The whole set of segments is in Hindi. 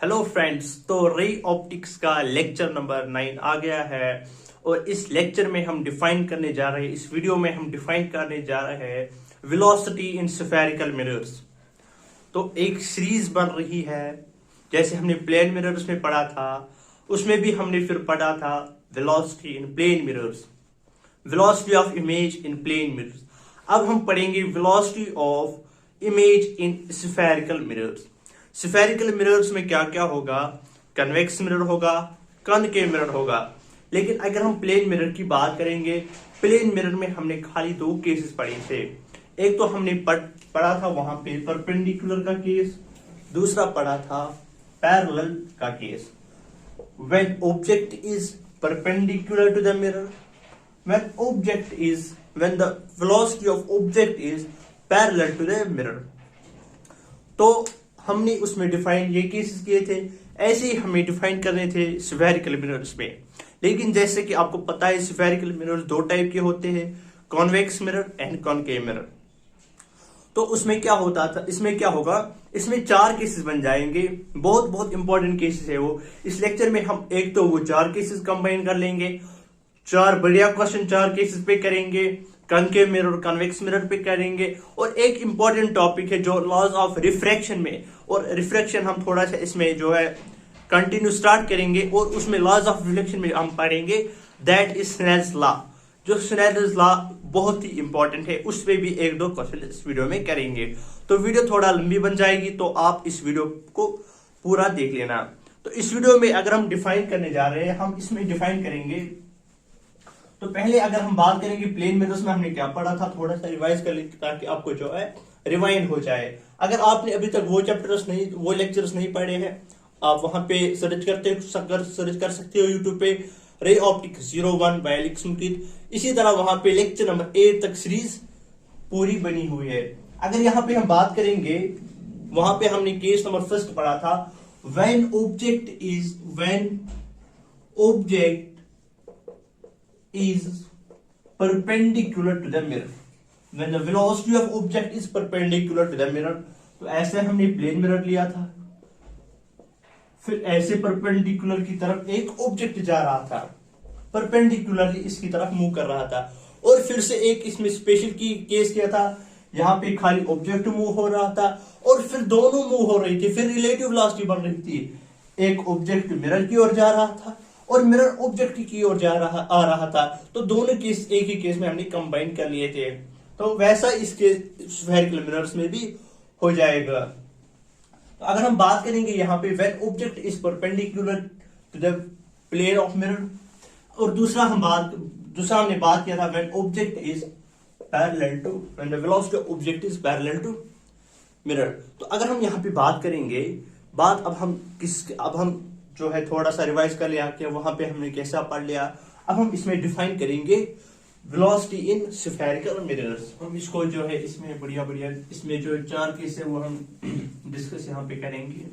हेलो फ्रेंड्स, तो रे ऑप्टिक्स का लेक्चर नंबर 9 आ गया है और इस लेक्चर में हम डिफाइन करने जा रहे हैं, इस वीडियो में हम डिफाइन करने जा रहे हैं वेलोसिटी इन स्फेरिकल मिरर्स। तो एक सीरीज बन रही है, जैसे हमने प्लेन मिरर्स में पढ़ा था, उसमें भी हमने फिर पढ़ा था velocity in plane mirrors, velocity of image in plane mirrors. अब हम पढ़ेंगे velocity of image in spherical mirrors. Spherical mirrors में क्या क्या होगा? कन्वेक्स मिरर होगा, कॉनकेव मिरर होगा। लेकिन अगर हम प्लेन मिरर की बात करेंगे, प्लेन मिरर में हमने खाली दो केसेस पढ़े थे। एक तो हमने पढ़ा था वहां पे परपेंडिकुलर का केस, दूसरा पढ़ा था पैरेलल का case. When object is perpendicular to the mirror, when the velocity of object is parallel to the mirror। तो हमने उसमें डिफाइन ये केसेस किए थे, ऐसे ही हमें डिफाइन करने थे स्फेरिकल मिरर्स में। लेकिन जैसे कि आपको पता है स्फेरिकल मिरर्स दो टाइप के होते हैं, convex mirror and concave mirror. तो उसमें क्या होता था, इसमें क्या होगा, इसमें चार केसेस बन जाएंगे। बहुत बहुत इंपॉर्टेंट केसेस है वो। इस लेक्चर में हम एक तो वो चार केसेस कंबाइन कर लेंगे, चार बढ़िया क्वेश्चन चार केसेस पे करेंगे, कॉनकेव मिरर और कन्वेक्स मिरर पे करेंगे। और एक इंपॉर्टेंट टॉपिक है जो लॉज ऑफ रिफ्रैक्शन में, और रिफ्रैक्शन हम थोड़ा सा इसमें जो है कंटिन्यू स्टार्ट करेंगे, और उसमें लॉज ऑफ रिफ्लेक्शन में हम पढ़ेंगे दैट इज स्नेल्स लॉ। जो स्नेल्स लॉ बहुत ही इंपॉर्टेंट है, उस पर भी एक दो क्वेश्चन इस वीडियो में करेंगे। तो वीडियो थोड़ा लंबी बन जाएगी, तो आप इस वीडियो को पूरा देख लेना। तो इस वीडियो में अगर हम डिफाइन करने जा रहे हैं, हम इसमें डिफाइन करेंगे। तो पहले अगर हम बात करेंगे प्लेन मिरर्स में हमने क्या पढ़ा था, थोड़ा सा रिवाइज कर लेते ताकि आपको जो है रिवाइंड हो जाए। अगर आपने अभी तक वो चैप्टर्स नहीं, वो लेक्चर्स नहीं पढ़े हैं, आप वहां पे सर्च कर सकते हो यूट्यूब पे रे ऑप्टिक्स 01 बाय एलेक्स मुकीत। इसी तरह वहां पे लेक्चर नंबर 8 तक सीरीज पूरी बनी हुई है। अगर यहाँ पे हम बात करेंगे, वहां पे हमने केस नंबर फर्स्ट पढ़ा था, when object is perpendicular to the mirror, when the velocity of object is perpendicular to the mirror। तो ऐसे हमने प्लेन मिरर लिया था, फिर ऐसे परपेंडिकुलर की तरफ एक ऑब्जेक्ट जा रहा था, परपेंडिकुलरली इसकी तरफ मूव कर रहा था। और फिर से एक इसमें स्पेशल की केस किया था, यहाँ पे खाली ऑब्जेक्ट मूव हो रहा था और फिर दोनों मूव हो रही थी, फिर रिलेटिव वेलोसिटी बन रही थी। एक ऑब्जेक्ट मिरर की ओर जा रहा था और मिरर ऑब्जेक्ट की ओर आ रहा था। तो दोनों केस एक ही केस में हमने कंबाइन कर लिए थे। तो वैसा इसके स्फेरिकल मिरर्स में भी हो जाएगा। तो अगर हम बात करेंगे यहाँ पे when object is perpendicular to the plane of mirror, और दूसरा हमने बात किया था when object is parallel to, when the velocity of object is parallel to mirror. तो अगर हम यहाँ पे बात करेंगे, अब हम जो है थोड़ा सा रिवाइज कर लिया कि वहां पे हमने कैसा पढ़ लिया। अब हम इसमें डिफाइन करेंगे वेलोसिटी इन स्फेरिकल मिरर्स। हम इसको जो है इसमें बढ़िया इसमें जो चार केस है वो हम डिस्कस यहाँ पे करेंगे।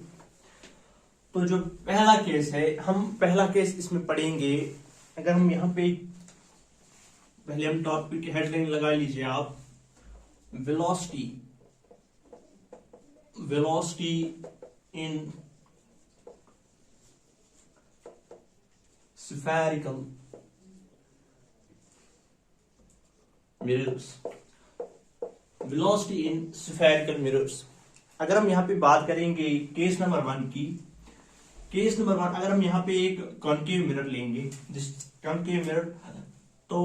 तो जो पहला केस है, हम पहला केस इसमें पढ़ेंगे। अगर हम यहाँ पे पहले हम टॉपिक की हेडलाइन लगा लीजिए आप, velocity in spherical mirrors, velocity in spherical mirrors। अगर हम यहाँ पे बात करेंगे केस नंबर 1 की, केस नंबर 1 अगर हम यहाँ पे एक कॉनकेव मिरर लेंगे, जिस कॉनकेव मिरर, तो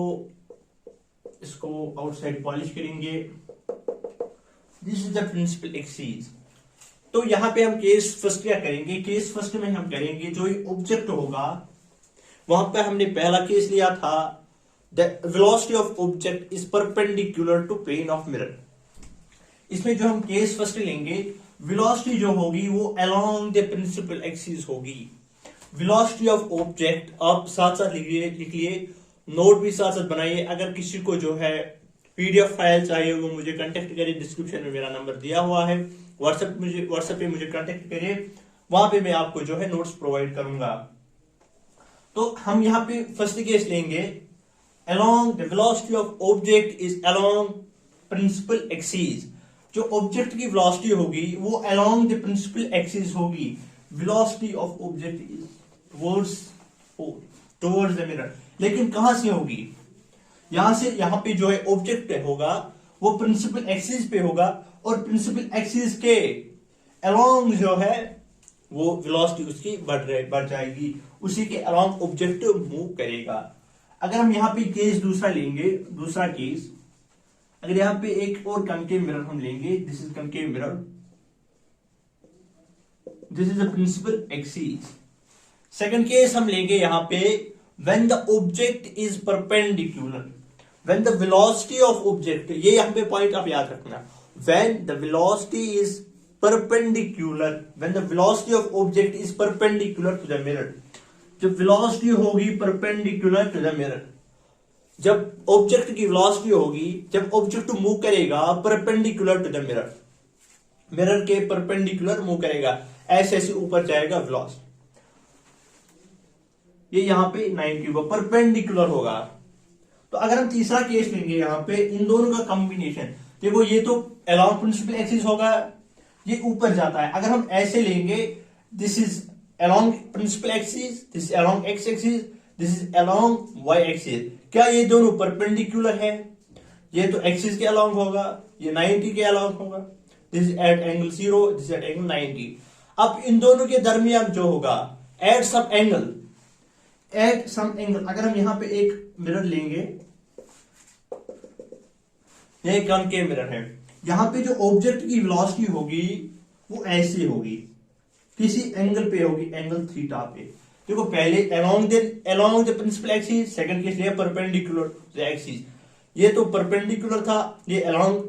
इसको आउटसाइड पॉलिश करेंगे। This is the principal axis. तो यहाँ पे हम केस फर्स्ट क्या करेंगे, केस फर्स्ट में हम करेंगे जो ऑब्जेक्ट होगा, वहां पे हमने पहला केस लिया था the velocity of object is perpendicular to plane of mirror. इसमें जो हम केस फर्स्ट लेंगे, वेलोसिटी जो होगी वो अलोंग द प्रिंसिपल एक्सिस होगी। वेलोसिटी ऑफ ऑब्जेक्ट आप साथ साथ लिख लिए, नोट भी साथ साथ बनाइए। अगर किसी को जो है पीडीएफ फाइल चाहिए वो मुझे कांटेक्ट करिए, डिस्क्रिप्शन में मेरा नंबर दिया हुआ है, व्हाट्सएप पे मुझे कांटेक्ट करिए, वहां पे मैं आपको जो है नोट्स प्रोवाइड करूंगा। तो हम यहाँ पे फर्स्ट केस लेंगे, along the velocity of object is along principal axis। जो ऑब्जेक्ट की वेलोसिटी होगी वो along the principal axis होगी। velocity of object is towards the mirror, लेकिन कहां से होगी, यहां से यहां पे जो है ऑब्जेक्ट होगा वो प्रिंसिपल एक्सिस पे होगा और प्रिंसिपल एक्सिस के अलोंग जो है वो वेलोसिटी उसकी बढ़ जाएगी, उसी के अलोंग ऑब्जेक्ट मूव करेगा। अगर हम यहाँ पे केस दूसरा लेंगे, दूसरा केस अगर यहाँ पे एक और कनकेव मिरर हम लेंगे, this is concave mirror, this is the principal axis. Second case हम लेंगे यहाँ पे when the object is perpendicular, when the velocity of object, ये यहाँ पे पॉइंट आप याद रखना, when the velocity is perpendicular, when the velocity of object is perpendicular to the mirror, जब वेलोसिटी होगी परपेंडिकुलर टू द मिरर, जब ऑब्जेक्ट की वेलोसिटी होगी, जब ऑब्जेक्ट मूव करेगा perpendicular to the mirror, mirror के परपेंडिकुलर मूव करेगा, ऐसे ऐसे ऊपर जाएगा वेलोसिटी, ये यहां पे 90 होगा, परपेंडिकुलर होगा। तो अगर हम तीसरा केस लेंगे यहां पे इन दोनों का कॉम्बिनेशन, देखो ये तो अलोंग प्रिंसिपल एक्सिस होगा, ये ऊपर जाता है, अगर हम ऐसे लेंगे this is along principal axis, this is along X axis, this is along Y axis, क्या ये दोनों परपेंडिकुलर है, ये तो एक्सिस के अलोंग होगा, ये 90 के अलोंग होगा, this is at angle 0, this is at angle 90। अब इन दोनों के दरमियान जो होगा at some angle, at some angle, अगर हम यहां पे एक मिरर लेंगे, ये कॉनकेव मिरर है, यहां पे जो ऑब्जेक्ट की वेलोसिटी होगी वो ऐसी होगी, किसी एंगल पे होगी, एंगल थीटा पे। देखो पहले along the principal axis, second case लिया परपेंडिकुलर द एक्सिस, ये तो परपेंडिकुलर था, ये अलोंग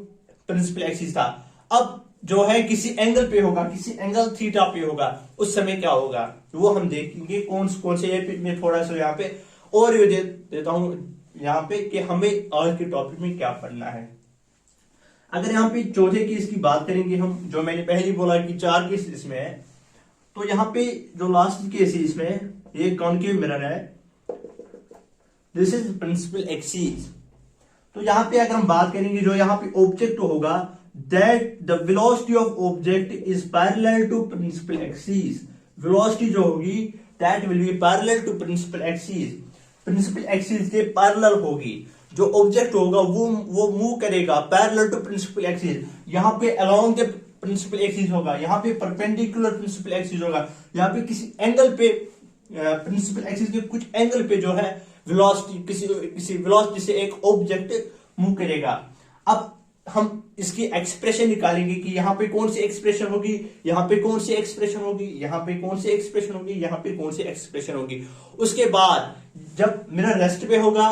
प्रिंसिपल एक्सिस था। अब जो है किसी एंगल पे होगा, किसी एंगल थीटा पे होगा, उस समय क्या होगा वो हम देखेंगे, कौन से ये मैं थोड़ा सा यहाँ पे और ये देता हूं यहाँ पे कि हमें आज के टॉपिक में क्या पढ़ना है। अगर यहाँ पे चौथे केस की बात करेंगे हम, जो मैंने पहले बोला कि 4 केस इसमें है, तो यहाँ पे जो लास्ट केस है इसमें ये कॉनकेव मिरर है, दिस इज प्रिंसिपल एक्सिस। तो यहाँ पे अगर हम बात करेंगे जो यहाँ पे ऑब्जेक्ट होगा, that the velocity of object is parallel to principal axis, velocity जो होगी that will be parallel to principal axis, principal axis के पैरेलल होगी, जो ऑब्जेक्ट होगा वो मूव करेगा पैरेलल टू प्रिंसिपल एक्सिस, यहाँ पे अलोंग द प्रिंसिपल एक्सिस होगा, यहाँ पे परपेंडिकुलर प्रिंसिपल एक्सिस होगा, यहाँ पे किसी एंगल पे प्रिंसिपल एक्सिस के कुछ एंगल पे जो है वेलोसिटी, किसी वेलोसिटी से एक ऑब्जेक्ट मूव करेगा। अब हम इसकी एक्सप्रेशन निकालेंगे कि यहाँ पे कौन सी एक्सप्रेशन होगी, यहाँ पे कौन सी एक्सप्रेशन होगी, यहाँ पे कौन सी एक्सप्रेशन होगी, यहाँ पे कौन सी एक्सप्रेशन होगी। उसके बाद जब मिरर रेस्ट पे होगा,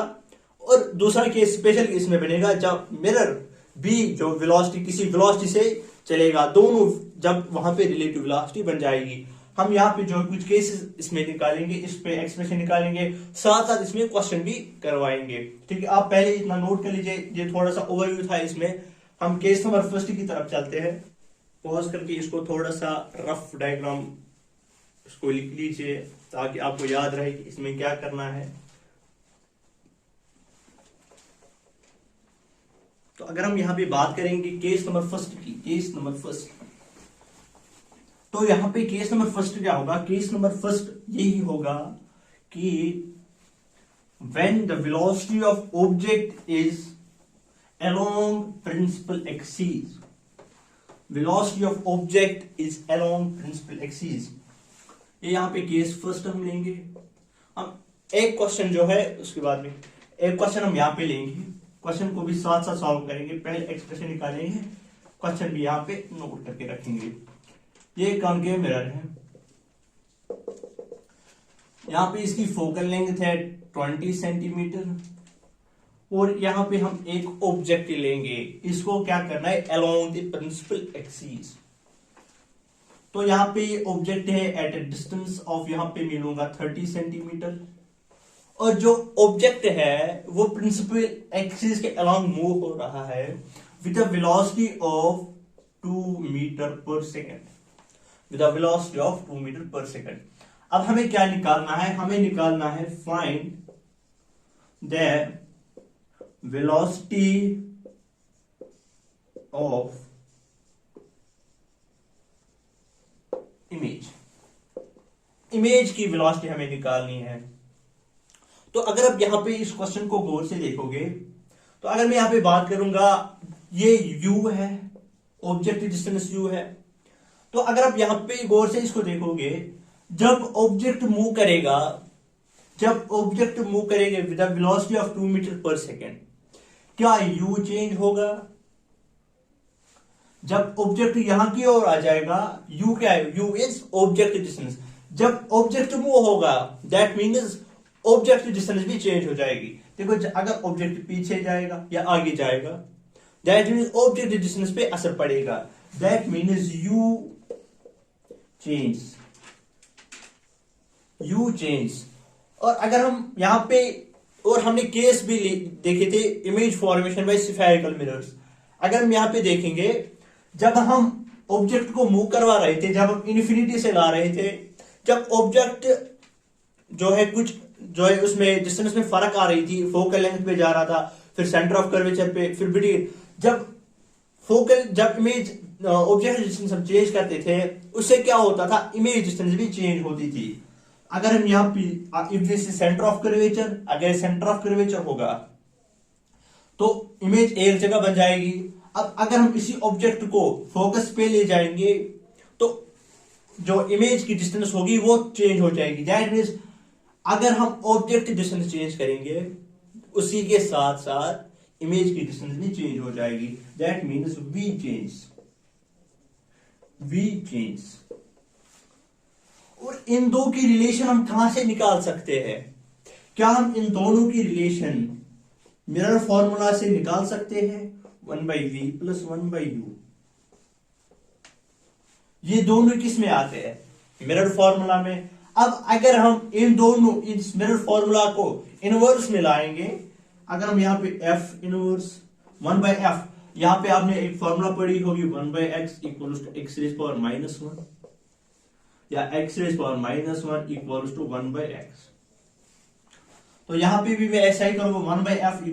और दूसरा केस स्पेशल केस में बनेगा जब मिरर भी जो वेलोसिटी किसी वेलोसिटी से चलेगा, दोनों जब वहां पे रिलेटिव वेलोसिटी बन जाएगी। हम यहाँ पे जो कुछ केसेस इसमें निकालेंगे, इस पे एक्सप्रेशन निकालेंगे, साथ साथ इसमें क्वेश्चन भी करवाएंगे। ठीक है, आप पहले इतना नोट कर लीजिए, ये थोड़ा सा ओवरव्यू था, इसमें हम केस नंबर फर्स्ट की तरफ चलते हैं। पॉज करके इसको थोड़ा सा रफ डायग्राम इसको लिख लीजिए ताकि आपको याद रहे कि इसमें क्या करना है। तो अगर हम यहाँ पे बात करेंगे केस नंबर फर्स्ट की, केस नंबर फर्स्ट, तो यहां पे केस नंबर फर्स्ट क्या होगा, केस नंबर फर्स्ट यही होगा कि when the velocity of object is along principal axis, velocity of object is along principal axis, ये यहां पे केस फर्स्ट हम लेंगे। हम एक क्वेश्चन जो है उसके बाद में एक क्वेश्चन हम यहां पे लेंगे, क्वेश्चन को भी साथ साथ सॉल्व करेंगे, पहले एक्सप्रेशन निकालेंगे, क्वेश्चन भी यहां पे नोट करके रखेंगे। ये कॉनकेव मिरर है, यहां पे इसकी फोकल लेंथ है 20 सेंटीमीटर, और यहां पे हम एक ऑब्जेक्ट लेंगे, इसको क्या करना है अलोंग द प्रिंसिपल एक्सिस। तो यहां पे ये ऑब्जेक्ट है एट ए डिस्टेंस ऑफ, यहां पे मिलूंगा 30 सेंटीमीटर, और जो ऑब्जेक्ट है वो प्रिंसिपल एक्सिस के अलोंग मूव हो रहा है with a velocity of 2 metre per second, with a velocity of 2 metre per second. अब हमें क्या निकालना है, हमें निकालना है find the velocity of image, image की वेलोसिटी हमें निकालनी है। तो अगर आप यहां पे इस क्वेश्चन को गौर से देखोगे, तो अगर मैं यहां पे बात करूंगा, ये u है, ऑब्जेक्ट डिस्टेंस u है। तो अगर आप यहां पे गौर से इसको देखोगे, जब ऑब्जेक्ट मूव करेगा with the velocity of 2 metre per second, क्या u चेंज होगा? जब ऑब्जेक्ट यहां की ओर आ जाएगा, u क्या है? u is object distance. जब ऑब्जेक्ट मूव होगा, दैट मीन्स ऑब्जेक्ट डिस्टेंस भी चेंज हो जाएगी। देखो, अगर ऑब्जेक्ट पीछे जाएगा या आगे जाएगा, दैट मीन्स ऑब्जेक्ट डिस्टेंस पे असर पड़ेगा। That means you change. और अगर हम यहां पे, और हमने केस भी देखे थे, image formation by spherical mirrors. अगर हम यहां पे देखेंगे, जब हम ऑब्जेक्ट को मूव करवा रहे थे, जब हम इन्फिनिटी से ला रहे थे, जब ऑब्जेक्ट जो है उसमें डिस्टेंस में फर्क आ रही थी, फोकल लेंथ पे जा रहा था, फिर सेंटर ऑफ कर्वेचर पे, फिर बिटवीन, जब इमेज ऑब्जेक्ट डिस्टेंस हम चेंज करते थे, उससे क्या होता था? इमेज डिस्टेंस भी चेंज होती थी। अगर हम यहाँ पे, if this is centre of curvature, अगर सेंटर ऑफ कर्वेचर होगा तो इमेज एक जगह बन जाएगी। अब अगर हम इसी ऑब्जेक्ट को फोकस पे ले जाएंगे, तो जो इमेज की डिस्टेंस होगी वो चेंज हो जाएगी। दैट मीन्स अगर हम ऑब्जेक्ट डिस्टेंस चेंज करेंगे, उसी के साथ साथ इमेज की डिस्टेंस भी चेंज हो जाएगी। That means we change. और इन दो की रिलेशन हम कहां से निकाल सकते हैं? क्या हम इन दोनों की रिलेशन मिरर फॉर्मूला से निकाल सकते हैं? 1/v + 1/u। ये दोनों किस में आते हैं? मिरर फॉर्मूला में। अब अगर हम इस मिरर फॉर्मूला को इनवर्स में लाएंगे, अगर हम यहाँ पे f इनवर्स 1/f, यहां पे आपने एक फॉर्मूला पढ़ी होगी, 1/x = x⁻⁻1 या x⁻⁻1 = 1/x। तो यहां पे भी मैं ऐसा ही करूंगा, 1/f =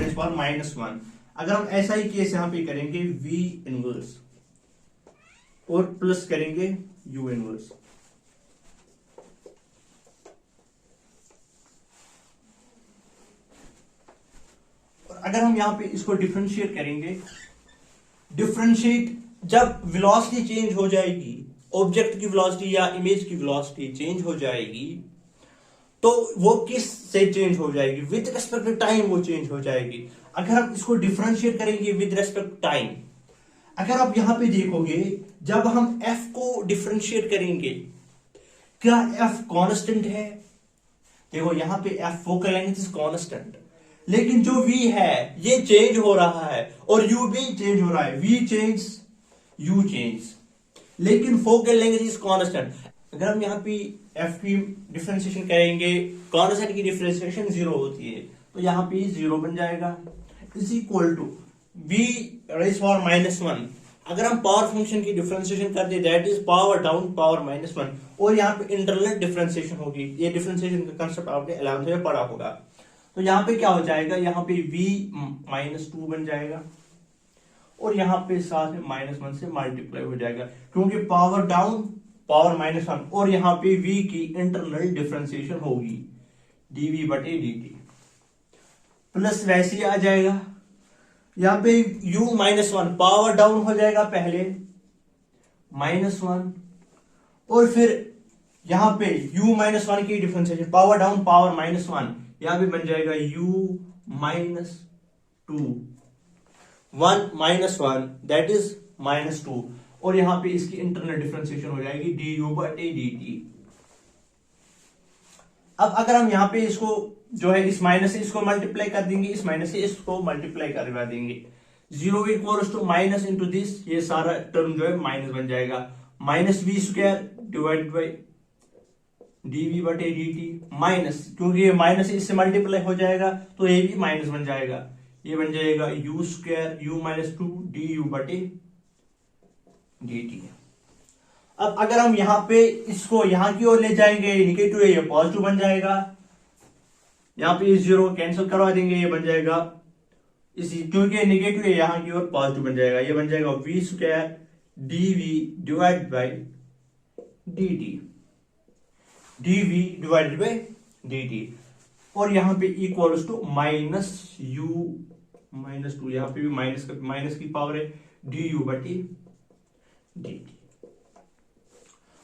f⁻⁻1। अगर हम ऐसा ही केस यहां पे करेंगे, v इनवर्स और प्लस करेंगे u इनवर्स। और अगर हम यहां पे इसको डिफरेंशिएट करेंगे, जब वेलोसिटी चेंज हो जाएगी, ऑब्जेक्ट की वेलोसिटी या इमेज की वेलोसिटी चेंज हो जाएगी, तो वो किस से चेंज हो जाएगी? विद रेस्पेक्ट टू टाइम वो चेंज हो जाएगी। अगर हम इसको डिफरेंशिएट करेंगे विद रेस्पेक्ट टू टाइम, अगर आप यहां पे देखोगे, जब हम f को डिफरेंशिएट करेंगे, क्या f कांस्टेंट है? देखो यहां पे f focal length is constant, लेकिन जो v है ये चेंज हो रहा है, और u भी चेंज हो रहा है। v चेंज, u चेंज, लेकिन फोकल लेंथ इज कांस्टेंट। अगर हम यहाँ पे f की डिफरेंशिएशन करेंगे, कांस्टेंट की डिफरेंशिएशन 0 होती है, तो यहाँ पे 0 बन जाएगा, इज इक्वल टू v⁻⁻1। अगर हम पावर फंक्शन की डिफरेंशिएशन कर दे, that is power down power -1, और यहाँ पे इंटरनल डिफरेंशिएशन होगी। ये डिफरेंशिएशन का कांसेप्ट आपने 11th में पढ़ा होगा। तो यहाँ पे क्या हो जाएगा? यहाँ पे v-2 बन जाएगा, और यहाँ पे साथ में -1 से मल्टीप्लाई हो जाएगा, क्योंकि पावर डाउन पावर -1, और यहाँ पे v की इंटरनल डिफरेंशिएशन होगी dv/dt, प्लस वैसे ही आ जाएगा। यहाँ पे u-1 पावर डाउन हो जाएगा पहले, -1, और फिर यहाँ पे u-1 की डिफरेंशिएशन, पावर डाउन पावर -1, यहाँ पे बन जाएगा u-2, 1 - 1 दैट इज -2, और यहां पे इसकी इंटरनल डिफरेंशिएशन हो जाएगी du/dt। अब अगर हम यहां पे इसको जो है इस माइनस से इसको मल्टीप्लाई कर देंगे, इस माइनस से इसको मल्टीप्लाई करवा देंगे, 0 = माइनस इंटू दिस, ये सारा टर्म जो है माइनस बन जाएगा, -v² dv/dt, माइनस, क्योंकि ये माइनस से इससे मल्टीप्लाई हो जाएगा तो ये भी माइनस बन जाएगा, ये बन जाएगा u² du-2 dt। अब अगर हम यहां पे इसको यहां की ओर ले जाएंगे, निगेटिव है, ये पॉजिटिव बन जाएगा, यहां पे 0 कैंसिल करवा देंगे, ये बन जाएगा क्योंकि निगेटिव है, यहां की ओर पॉजिटिव बन जाएगा, ये बन जाएगा v² dv/dt। dv divided by dt, और यहां पे equals to minus u minus 2, यहां पे भी माइनस की पावर है, du बटी dt।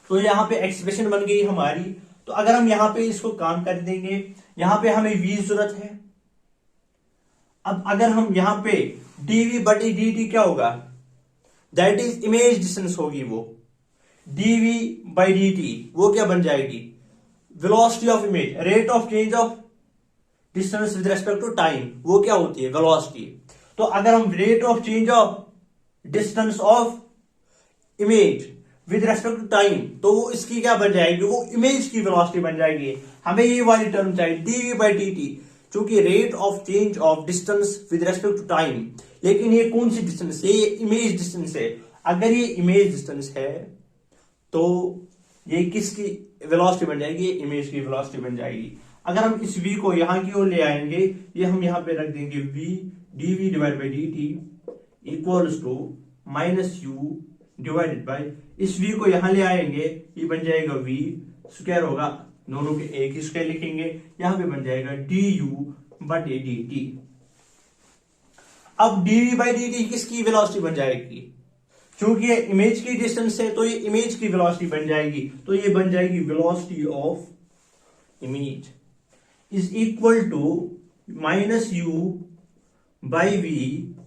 तो यहां पे एक्सप्रेशन बन गई हमारी। तो अगर हम यहां पे इसको काम कर देंगे, यहां पे हमें v जरूरत है। अब अगर हम यहां पे dv बटी dt क्या होगा, दैट इज इमेज डिस्टेंस होगी वो, dv बाई dt वो क्या बन जाएगी, velocity of image, rate of change of distance with respect to time, वो क्या होती है, वेलोसिटी। तो अगर हम rate of change of distance of image with respect to time, तो वो इसकी क्या बन जाएगी, वो इमेज की वेलोसिटी बन जाएगी। हमें ये वाली टर्म चाहिए dv बाई dt, चूंकि rate of change of distance with respect to time, लेकिन ये कौन सी डिस्टेंस है, ये इमेज डिस्टेंस है। अगर ये इमेज डिस्टेंस है तो ये किसकी वेलोसिटी बन जाएगी, ये इमेज की वेलोसिटी बन जाएगी। अगर हम इस v को यहां की ओर ले आएंगे, ये हम यहां पे रख देंगे v dv divide by dt equals to minus u divided by, इस v को यहां ले आएंगे, ये बन जाएगा v स्क्वायर होगा, दोनों के एक ही स्क्वायर लिखेंगे, यहां पे बन जाएगा du बटे dt। अब dv बाई dt किसकी वेलोसिटी बन जाएगी, क्योंकि ये इमेज की डिस्टेंस है तो ये इमेज की वेलोसिटी बन जाएगी, तो ये बन जाएगी velocity of image is equal to minus u by v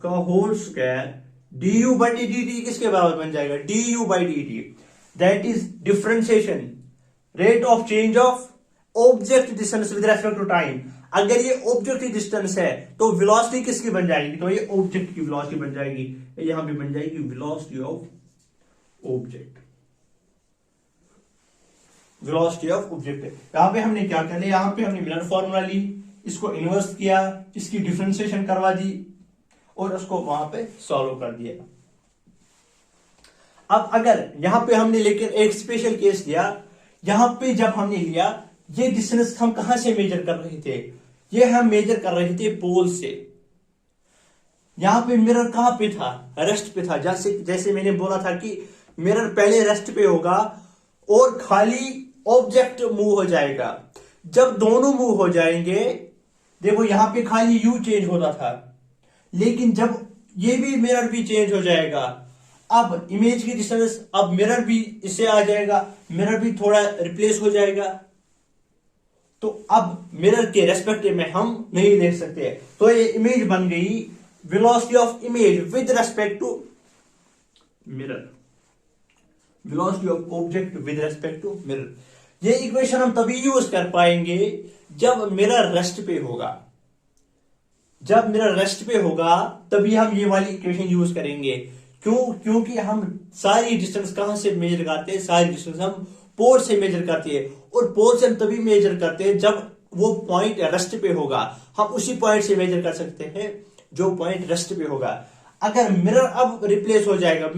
का whole square du by dt किसके बराबर बन जाएगा, du by dt, that is differentiation rate of change of object distance with respect to time. अगर ये ऑब्जेक्ट डिस्टेंस है तो वेलोसिटी किसकी बन जाएगी, तो ये ऑब्जेक्ट की वेलोसिटी बन जाएगी, यहां पे बन जाएगी velocity of object, velocity of object. यहां पे हमने क्या कर लिया, यहां पे हमने मिरर फॉर्मूला ली, इसको इन्वर्स किया, इसकी डिफरेंशिएशन करवा दी और उसको वहां पे सॉल्व कर दिया। अब अगर यहां पे हमने लेकिन एक स्पेशल केस लिया, यहां पे जब हमने लिया, ये डिस्टेंस हम कहां से मेजर कर रहे थे, ये हम मेजर कर रहे थे पोल से। यहां पे मिरर कहां पे था, रेस्ट पे था। जैसे मैंने बोला था कि मिरर पहले रेस्ट पे होगा और खाली ऑब्जेक्ट मूव हो जाएगा। जब दोनों मूव हो जाएंगे, देखो यहां पे खाली यू चेंज होता था, लेकिन जब ये भी मिरर भी चेंज हो जाएगा, अब इमेज की डिस्टेंस, अब मिरर भी इससे आ जाएगा, मिरर भी थोड़ा रिप्लेस हो जाएगा, तो अब मिरर के रेस्पेक्ट में हम नहीं देख सकते। तो ये इमेज बन गई velocity of image with respect to mirror, velocity of object with respect to mirror. ये इक्वेशन हम तभी यूज कर पाएंगे जब मिरर रेस्ट पे होगा। जब मिरर रेस्ट पे होगा तभी हम ये वाली इक्वेशन यूज करेंगे। क्योंकि हम सारी डिस्टेंस कहां से मेजर करते हैं, सारी डिस्टेंस हम पोल से मेजर करते हैं, और पोल से हम तभी मेजर करते हैं जब वो पॉइंट रेस्ट पे होगा। हम उसी पॉइंट से मेजर कर सकते हैं जो पॉइंट रेस्ट पे होगा। अगर मिरर अब रिप्लेस हो जाएगा,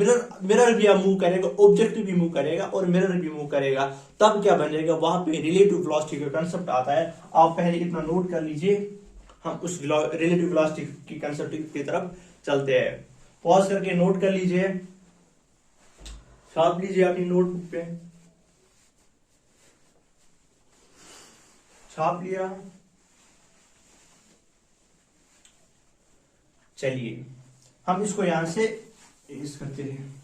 मिरर भी अब मूव करेगा, ऑब्जेक्ट भी मूव करेगा और मिरर भी मूव करेगा, तब क्या बन जाएगा, वहां पे रिलेटिव वेलोसिटी का कंसेप्ट आता है। आप पहले इतना नोट कर लीजिए, हम उस रिलेटिव वेलोसिटी की कंसेप्ट की तरफ चलते हैं। पॉज करके नोट कर लीजिए, छाप लीजिए अपनी नोटबुक पे, छाप लिया। चलिए हम इसको यहां से इस करते हैं।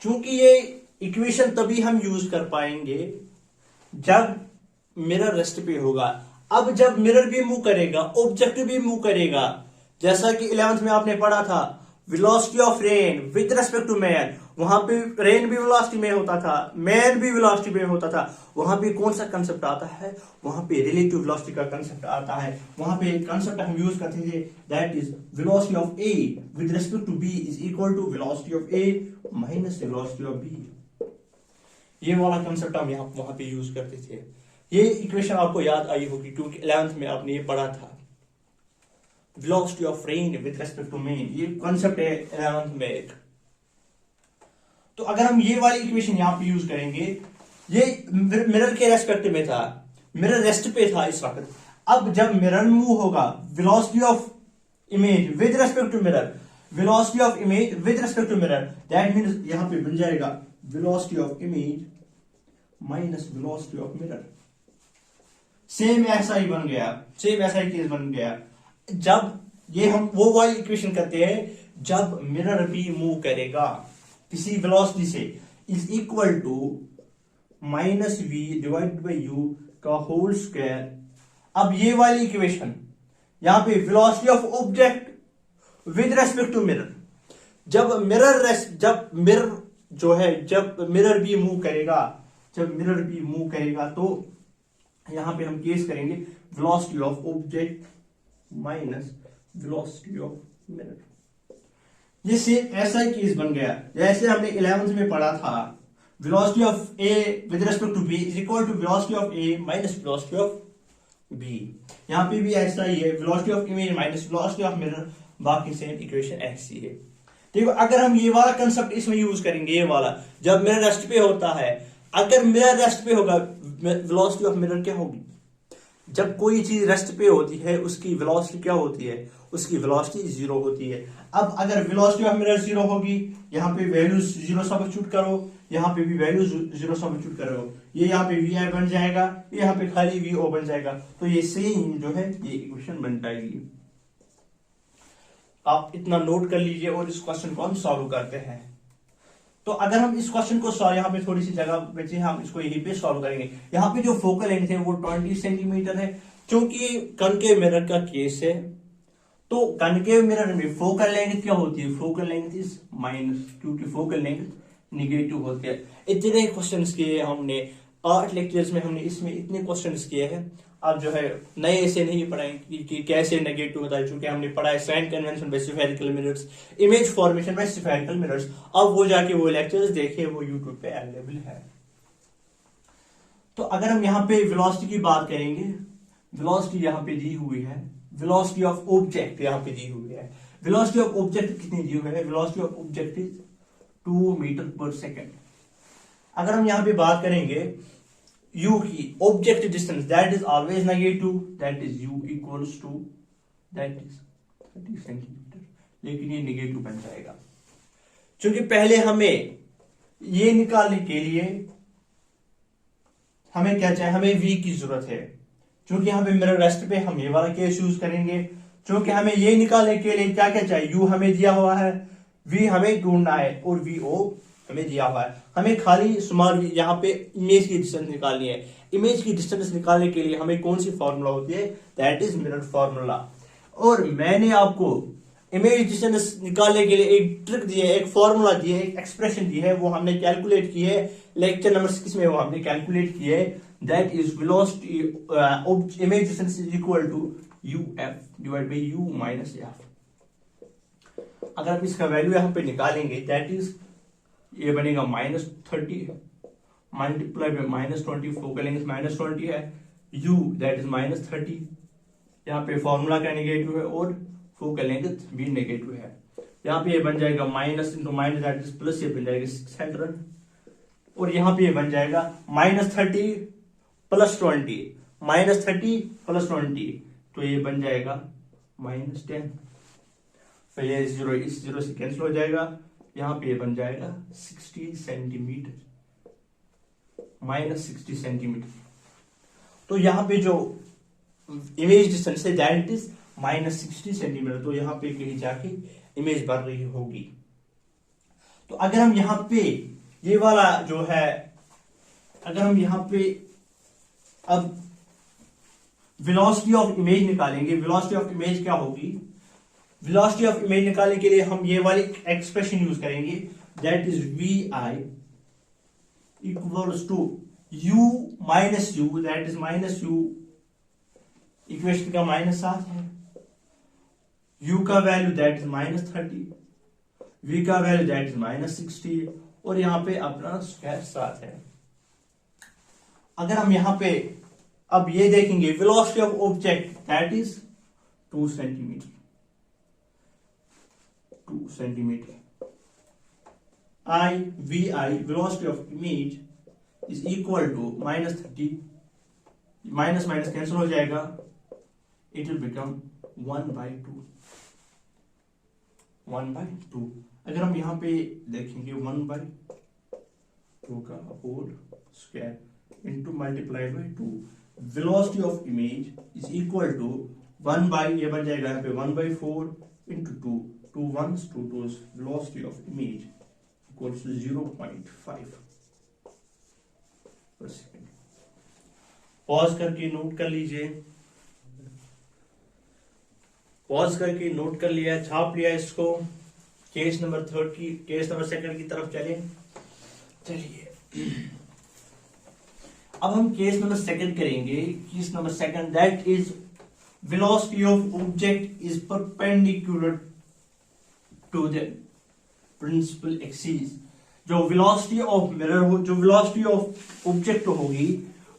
चूंकि ये इक्वेशन तभी हम यूज कर पाएंगे जब मिरर रेस्ट पे होगा। अब जब मिरर भी मूव करेगा, ऑब्जेक्ट भी मूव करेगा, जैसा कि 11th में आपने पढ़ा था velocity of rain with respect to man, वहां पे रेन भी वेलोसिटी में होता था, मैन भी वेलोसिटी में होता था। वहां पे कौन सा कंसेप्ट आता है, वहां पे रिलेटिव वेलोसिटी का कंसेप्ट आता है। वहां पे एक कंसेप्ट हम यूज करते थे, that is velocity of A with respect to B is equal to velocity of A minus velocity of B. ये वाला कंसेप्ट हम यहाँ वहां पे यूज करते थे। ये इक्वेशन आपको याद आई होगी क्योंकि 11th में आपने ये पढ़ा था, velocity of rain with respect to man, ये कंसेप्ट है 11th में एक। तो अगर हम ये वाली इक्वेशन यहाँ पे यूज करेंगे, ये मिरर के रेस्पेक्ट में था, मिरर रेस्ट पे था इस वक्त। अब जब मिरर मूव होगा, velocity of image with respect to mirror, velocity of image with respect to mirror, that means यहां पे बन जाएगा velocity of image minus velocity of mirror. Same ऐसा ही बन गया, सेम ऐसा ही केस बन गया। जब ये हम वो वाली इक्वेशन करते हैं जब मिरर भी मूव करेगा किसी वेलोसिटी से, is equal to minus V divided by U का होल स्क्वायर। अब ये वाली इक्वेशन यहां पे velocity of object with respect to mirror, जब मिरर जो है जब मिरर भी मूव करेगा, जब मिरर भी मूव करेगा तो यहां पे हम केस करेंगे velocity of object minus velocity of mirror. ये सेम ऐसा ही केस बन गया जैसे हमने 11th में पढ़ा था, velocity of A with respect to B is equal to velocity of A minus velocity of B. यहां पे भी ऐसा ही है, velocity of image minus velocity of mirror, बाकी सेम इक्वेशन ऐसी है। देखो अगर हम ये वाला कंसेप्ट इसमें यूज करेंगे, ये वाला जब मिरर रेस्ट पे होता है, अगर मिरर रेस्ट पे होगा वेलोसिटी ऑफ मिरर क्या होगी? जब कोई चीज रेस्ट पे होती है उसकी वेलोसिटी क्या होती है? उसकी वेलोसिटी जीरो होती है। अब अगर वेलोसिटी ऑफ मिरर जीरो होगी, यहाँ पे वैल्यू जीरो सब्स्टिट्यूट करो, यहाँ पे भी वैल्यू जीरो सब्स्टिट्यूट करो, ये यहाँ पे वी आई बन जाएगा, ये यहाँ पे खाली वी ओ बन जाएगा, तो ये सेम जो है ये इक्वेशन बन जाएगी। आप इतना नोट कर लीजिए और इस क्वेश्चन को हम सॉल्व करते हैं। तो अगर हम इस क्वेश्चन को सॉल्व, यहाँ पे थोड़ी सी जगह बची, हम इसको यहीं पे सॉल्व करेंगे। यहाँ पे जो फोकल लेंथ है वो 20 सेंटीमीटर है। क्योंकि कनकेव मिरर का केस है तो कनकेव मिरर में फोकल लेंथ क्या होती है? फोकल लेंथ इज माइनस, क्योंकि फोकल लेंथ नेगेटिव होती है। इतने क्वेश्चंस किए हमने 8 लेक्चर्स में, हमने इसमें इतने क्वेश्चंस किए हैं। अब जो है नए से नहीं पढ़ाएंगे कि कैसे नेगेटिव होता है, क्योंकि हमने पढ़ा है sign convention by spherical mirrors, image formation by spherical mirrors. अब वो जाके वो लेक्चर्स देखिए, वो यूट्यूब पे अवेलेबल है। तो अगर हम यहाँ पे वेलोसिटी की बात करेंगे, वेलोसिटी यहाँ पे दी हुई है, वेलोसिटी ऑफ ऑब्जेक्ट यहाँ पे दी हुई है। वेलोसिटी ऑफ ऑब्जेक्ट कितनी दी हुई है? Velocity of object is 2 metre per second. अगर हम यहाँ पे बात करेंगे u की, object distance that is always negative, that is u equals to that is 30 centimetre, लेकिन ये नेगेटिव बन जाएगा क्योंकि पहले हमें ये निकालने के लिए हमें क्या चाहिए? हमें v की जरूरत है। क्योंकि यहाँ पे मिरर रेस्ट पे हम ये वाला केस यूज करेंगे, क्योंकि हमें ये निकालने के लिए क्या क्या चाहिए? u हमें दिया हुआ है, v हमें ढूंढना है और vo हमें दिया हुआ है। हमें खाली स्मॉल v यहाँ पे इमेज की डिस्टेंस निकालनी है। इमेज की डिस्टेंस निकालने के लिए हमें कौन सी फॉर्मूला होती है? That is mirror formula. और मैंने आपको इमेज डिस्टेंस निकालने के लिए एक ट्रिक दी है, एक फॉर्मूला दी है, एक एक्सप्रेशन दी है, वो हमने कैलकुलेट की है लेक्चर नंबर 6 में, वो हमने कैलकुलेट की है। That is velocity image distance is equal to uf divide by u minus f। अगर आप इसका वैल्यू यहाँ पे निकालेंगे, दैट इज ये बनेगा -30 मल्टीप्लाई बाय -20, फोकल लेंथ -20 है, u दैट इज -30, यहाँ पे फॉर्मूला का नेगेटिव है और फोकल लेंथ भी नेगेटिव है। यहाँ पे ये बन जाएगा minus into minus that is plus, ये बन जाएगा 600, और यहाँ पे ये बन जाएगा -30 प्लस 20, -30 प्लस 20, तो ये बन जाएगा -10। फिर ये जीरो इस जीरो से कैंसिल हो जाएगा, यहाँ पे ये बन जाएगा 60 सेंटीमीटर, -60 सेंटीमीटर। तो यहाँ पे जो इमेज डिस्टेंस है दैट इज -60 सेंटीमीटर, तो यहाँ पे कहीं जाके इमेज बढ़ रही होगी। तो अगर हम यहाँ पे ये वाला जो है, अगर हम यहाँ पे अब वेलोसिटी ऑफ इमेज निकालेंगे, वेलोसिटी ऑफ इमेज क्या होगी? वेलोसिटी ऑफ इमेज निकालने के लिए हम ये वाली एक्सप्रेशन यूज करेंगे, that is vi equals to u minus u, that is -u, equation का -7 है, u का वैल्यू दैट इज -30, v का वैल्यू दैट इज -60, और यहां पे अपना स्क्वायर 7 है। अगर हम यहां पे अब ये देखेंगे, velocity of object that is 2 centimetre, 2 centimetre. vi velocity of image is equal to -30, minus minus cancel हो जाएगा, इट विल बिकम 1/2। 1/2। अगर हम यहाँ पे देखेंगे 1/2 का whole square into multiply by 2, velocity of image is equal to 1 by, ये बन जाएगा यहाँ पे 1/4 into 2, 2 1s 2 2s, velocity of image equals to 0.5 per second. Pause करके नोट कर लीजिए, पॉज करके नोट कर लिया, छाप लिया इसको। केस नंबर 2 की तरफ चलिए। अब हम केस नंबर 2 करेंगे। Case number 2, that is velocity of object is perpendicular to the principal axis. जो वेलोसिटी ऑफ मिरर हो, जो वेलोसिटी ऑफ ऑब्जेक्ट होगी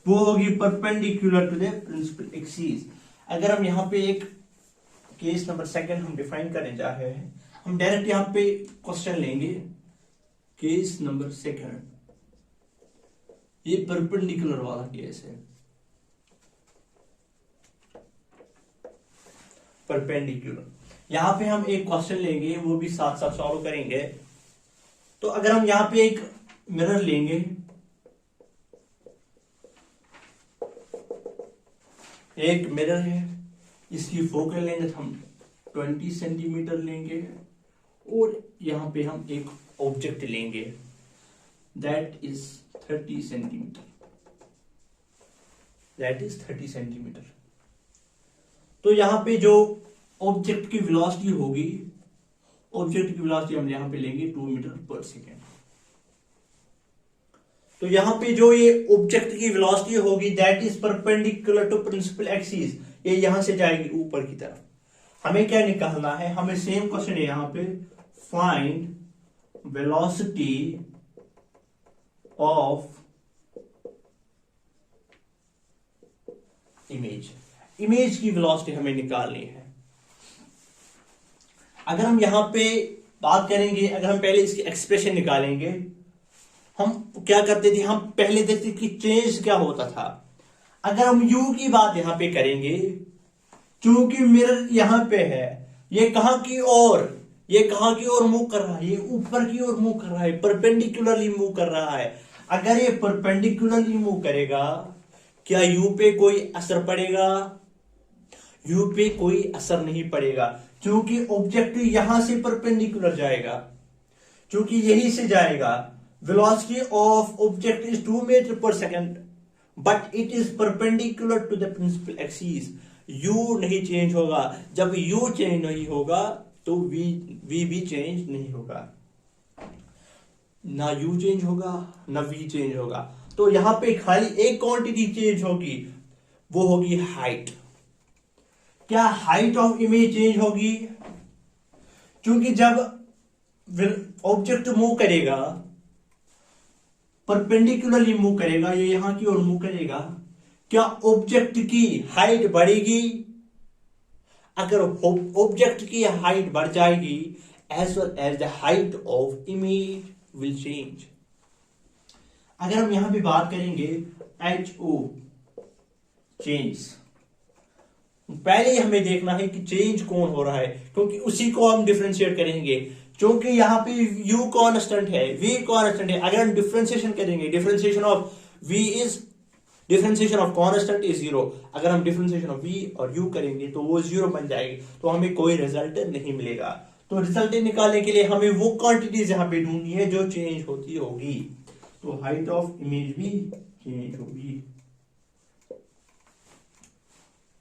वो होगी perpendicular to the principal axis. अगर हम यहाँ पे एक केस नंबर 2 हम डिफाइन करने जा रहे हैं, हम डायरेक्ट यहाँ पे क्वेश्चन लेंगे। केस नंबर 2, ये परपेंडिकुलर वाला केस है, परपेंडिकुलर। यहां पे हम एक क्वेश्चन लेंगे, वो भी साथ साथ सॉल्व करेंगे। तो अगर हम यहां पे एक मिरर लेंगे, एक मिरर है, इसकी फोकल लेंथ हम 20 सेंटीमीटर लेंगे और यहां पे हम एक ऑब्जेक्ट लेंगे that is 30 centimetre, that is 30 centimetre. तो यहां पे जो ऑब्जेक्ट की वेलोसिटी होगी, ऑब्जेक्ट की वेलोसिटी हम यहां पे लेंगे 2 मीटर पर सेकेंड। तो यहां पे जो ये ऑब्जेक्ट की वेलोसिटी होगी that is perpendicular to principal axis, ये यहां से जाएगी ऊपर की तरफ। हमें क्या निकालना है, हमें सेम क्वेश्चन है यहां पे, find velocity of image. Image की वेलोसिटी हमें निकालनी है। अगर हम यहां पे बात करेंगे, अगर हम पहले इसकी एक्सप्रेशन निकालेंगे, हम क्या करते थे, हम पहले देखते कि चेंज क्या होता था। अगर हम u की बात यहां पे करेंगे, चूंकि मिरर यहां पे है, ये कहां की ओर, ये कहां की ओर मूव कर रहा है, ये ऊपर की ओर मूव कर रहा है, परपेंडिकुलरली मूव कर रहा है। अगर ये परपेंडिकुलरली मूव करेगा, क्या u पे कोई असर पड़ेगा? u पे कोई असर नहीं पड़ेगा, क्योंकि ऑब्जेक्ट यहां से परपेंडिकुलर जाएगा, क्योंकि यहीं से जाएगा। Velocity of object is 2 metre per second, but it is perpendicular to the principal axis. u नहीं चेंज होगा। जब u चेंज नहीं होगा तो v भी चेंज नहीं होगा, ना u चेंज होगा ना v चेंज होगा। तो यहां पे खाली एक क्वांटिटी चेंज होगी, वो होगी हाइट। क्या हाइट ऑफ इमेज चेंज होगी? क्योंकि जब ऑब्जेक्ट मूव करेगा, परपेंडिकुलरली मूव करेगा, ये यहां की ओर मूव करेगा, क्या ऑब्जेक्ट की हाइट बढ़ेगी? अगर ऑब्जेक्ट की हाइट बढ़ जाएगी, as well as the height of image will change. अगर हम यहां पे बात करेंगे HO चेंज, पहले हमें देखना है कि चेंज कौन हो रहा है, क्योंकि उसी को हम डिफरेंशिएट करेंगे। क्योंकि यहां पे u कांस्टेंट है, v कांस्टेंट है। अगर हम डिफरेंशिएशन करेंगे, differentiation of v is, differentiation of constant is 0। अगर हम डिफरेंशिएशन ऑफ v और u करेंगे तो वो 0 बन जाएगी, तो हमें कोई रिजल्ट नहीं मिलेगा। तो रिजल्ट निकालने के लिए हमें वो क्वांटिटीज यहां पे ढूंढनी है जो चेंज होती होगी। तो हाइट ऑफ इमेज भी चेंज होगी।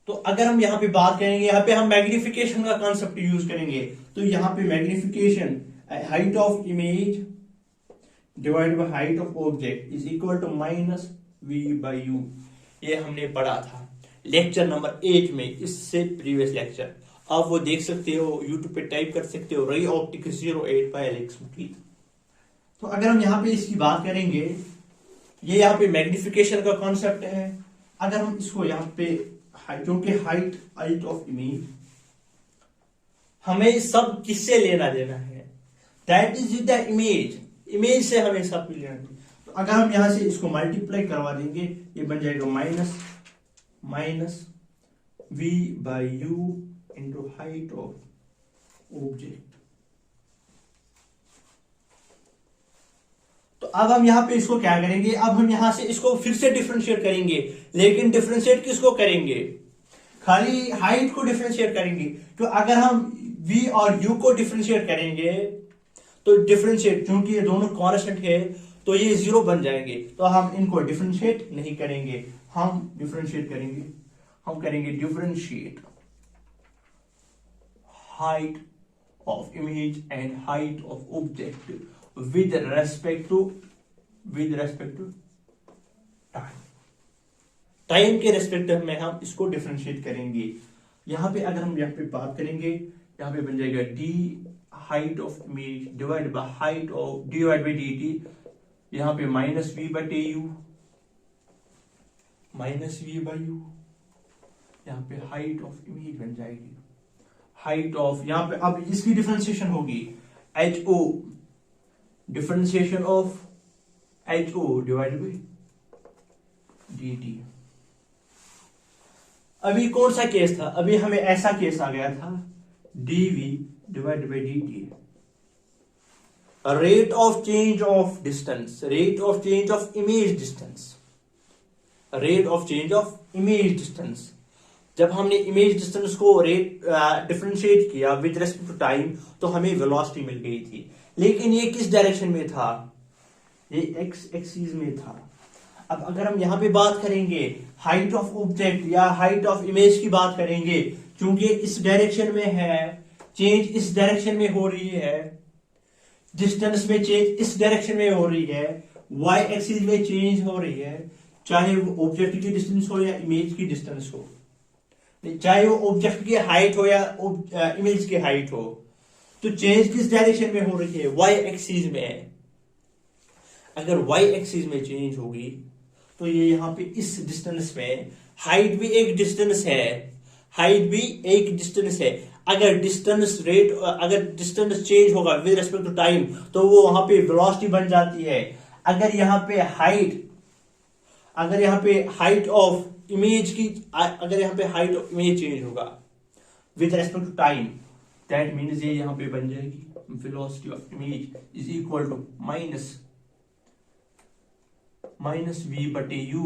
तो अगर हम यहां पे बात करेंगे, यहां पे हम मैग्निफिकेशन का कॉन्सेप्ट यूज करेंगे। तो यहां पे magnification, height of image divide by height of object is equal to minus v by u। ये हमने पढ़ा था लेक्चर नंबर 8 में, इससे प्रीवियस लेक्चर। आप वो देख सकते हो, यूट्यूब पे टाइप कर सकते हो, रे ऑप्टिक 08 बाय एलेक्स मुकी। तो अगर हम यहां पे इसकी बात करेंगे, ये यहां पे मैग्निफिकेशन का कॉन्सेप्ट है। अगर हम इसको यहां पे, क्योंकि हाइट ऑफ इमेज, हमें सब किससे लेना देना है, that is the image, image से हमें सब लेना है। तो अगर हम यहां से इसको मल्टीप्लाई करवा देंगे, ये बन जाएगा minus v by u into height of object तो अब हम यहाँ पे इसको क्या करेंगे, अब हम यहाँ से इसको फिर से डिफरेंशिएट करेंगे, लेकिन डिफरेंशिएट किसको करेंगे, खाली हाइट को डिफरेंशिएट करेंगे। तो अगर हम v और u को डिफरेंशिएट करेंगे तो डिफरेंशिएट, क्योंकि ये दोनों कांस्टेंट है तो ये 0 बन जाएंगे, तो हम इनको डिफरेंशिएट नहीं करेंगे, हम डिफरेंशिएट करेंगे, हम करेंगे differentiate height of image and height of object with respect to time. Time के रेस्पेक्टिव में हम इसको डिफरेंशिएट करेंगे। यहां पे अगर हम यहाँ पे बात करेंगे, यहां पे बन जाएगा D height of image divide by height of divide by D T, यहां पे माइनस वी बटे U, minus V by U, यहां पे हाइट ऑफ इमेज बन जाएगी हाइट ऑफ, यहां पे अब इसकी डिफरेंशिएशन होगी H O, differentiation of H O divide by D T. अभी कौन सा केस था, अभी हमें ऐसा केस आ गया था dv divide by dt, rate of change of distance, rate of change of image distance, rate of change of image distance. जब हमने इमेज डिस्टेंस को रेट डिफरेंशिएट किया विद रेस्पेक्ट टू टाइम तो हमें वेलोसिटी मिल गई थी, लेकिन ये किस डायरेक्शन में था, ये एक्स एक्सिस में था। अब अगर हम यहां पे बात करेंगे हाइट ऑफ ऑब्जेक्ट या हाइट ऑफ इमेज की बात करेंगे, क्योंकि इस डायरेक्शन में है, चेंज इस डायरेक्शन में हो रही है, डिस्टेंस में चेंज इस डायरेक्शन में हो रही है, वाई एक्सिस में चेंज हो रही है, चाहे वो ऑब्जेक्ट की डिस्टेंस हो या इमेज की डिस्टेंस हो, चाहे वो ऑब्जेक्ट की हाइट हो या इमेज की हाइट हो, तो चेंज किस डायरेक्शन में हो रही है, वाई एक्सिस में। अगर वाई एक्सिस में चेंज होगी तो ये यहां पे इस डिस्टेंस में, हाइट भी एक डिस्टेंस है, हाइट भी एक डिस्टेंस है, अगर डिस्टेंस रेट, अगर डिस्टेंस चेंज होगा विद रेस्पेक्ट टू टाइम तो वो वहां पे वेलोसिटी बन जाती है। अगर यहाँ पे हाइट, अगर यहाँ पे हाइट ऑफ इमेज की, अगर यहाँ पे हाइट ऑफ इमेज चेंज होगा with respect to time, that means ये यहाँ पे बन जाएगी velocity of image is equal to minus V बटे यू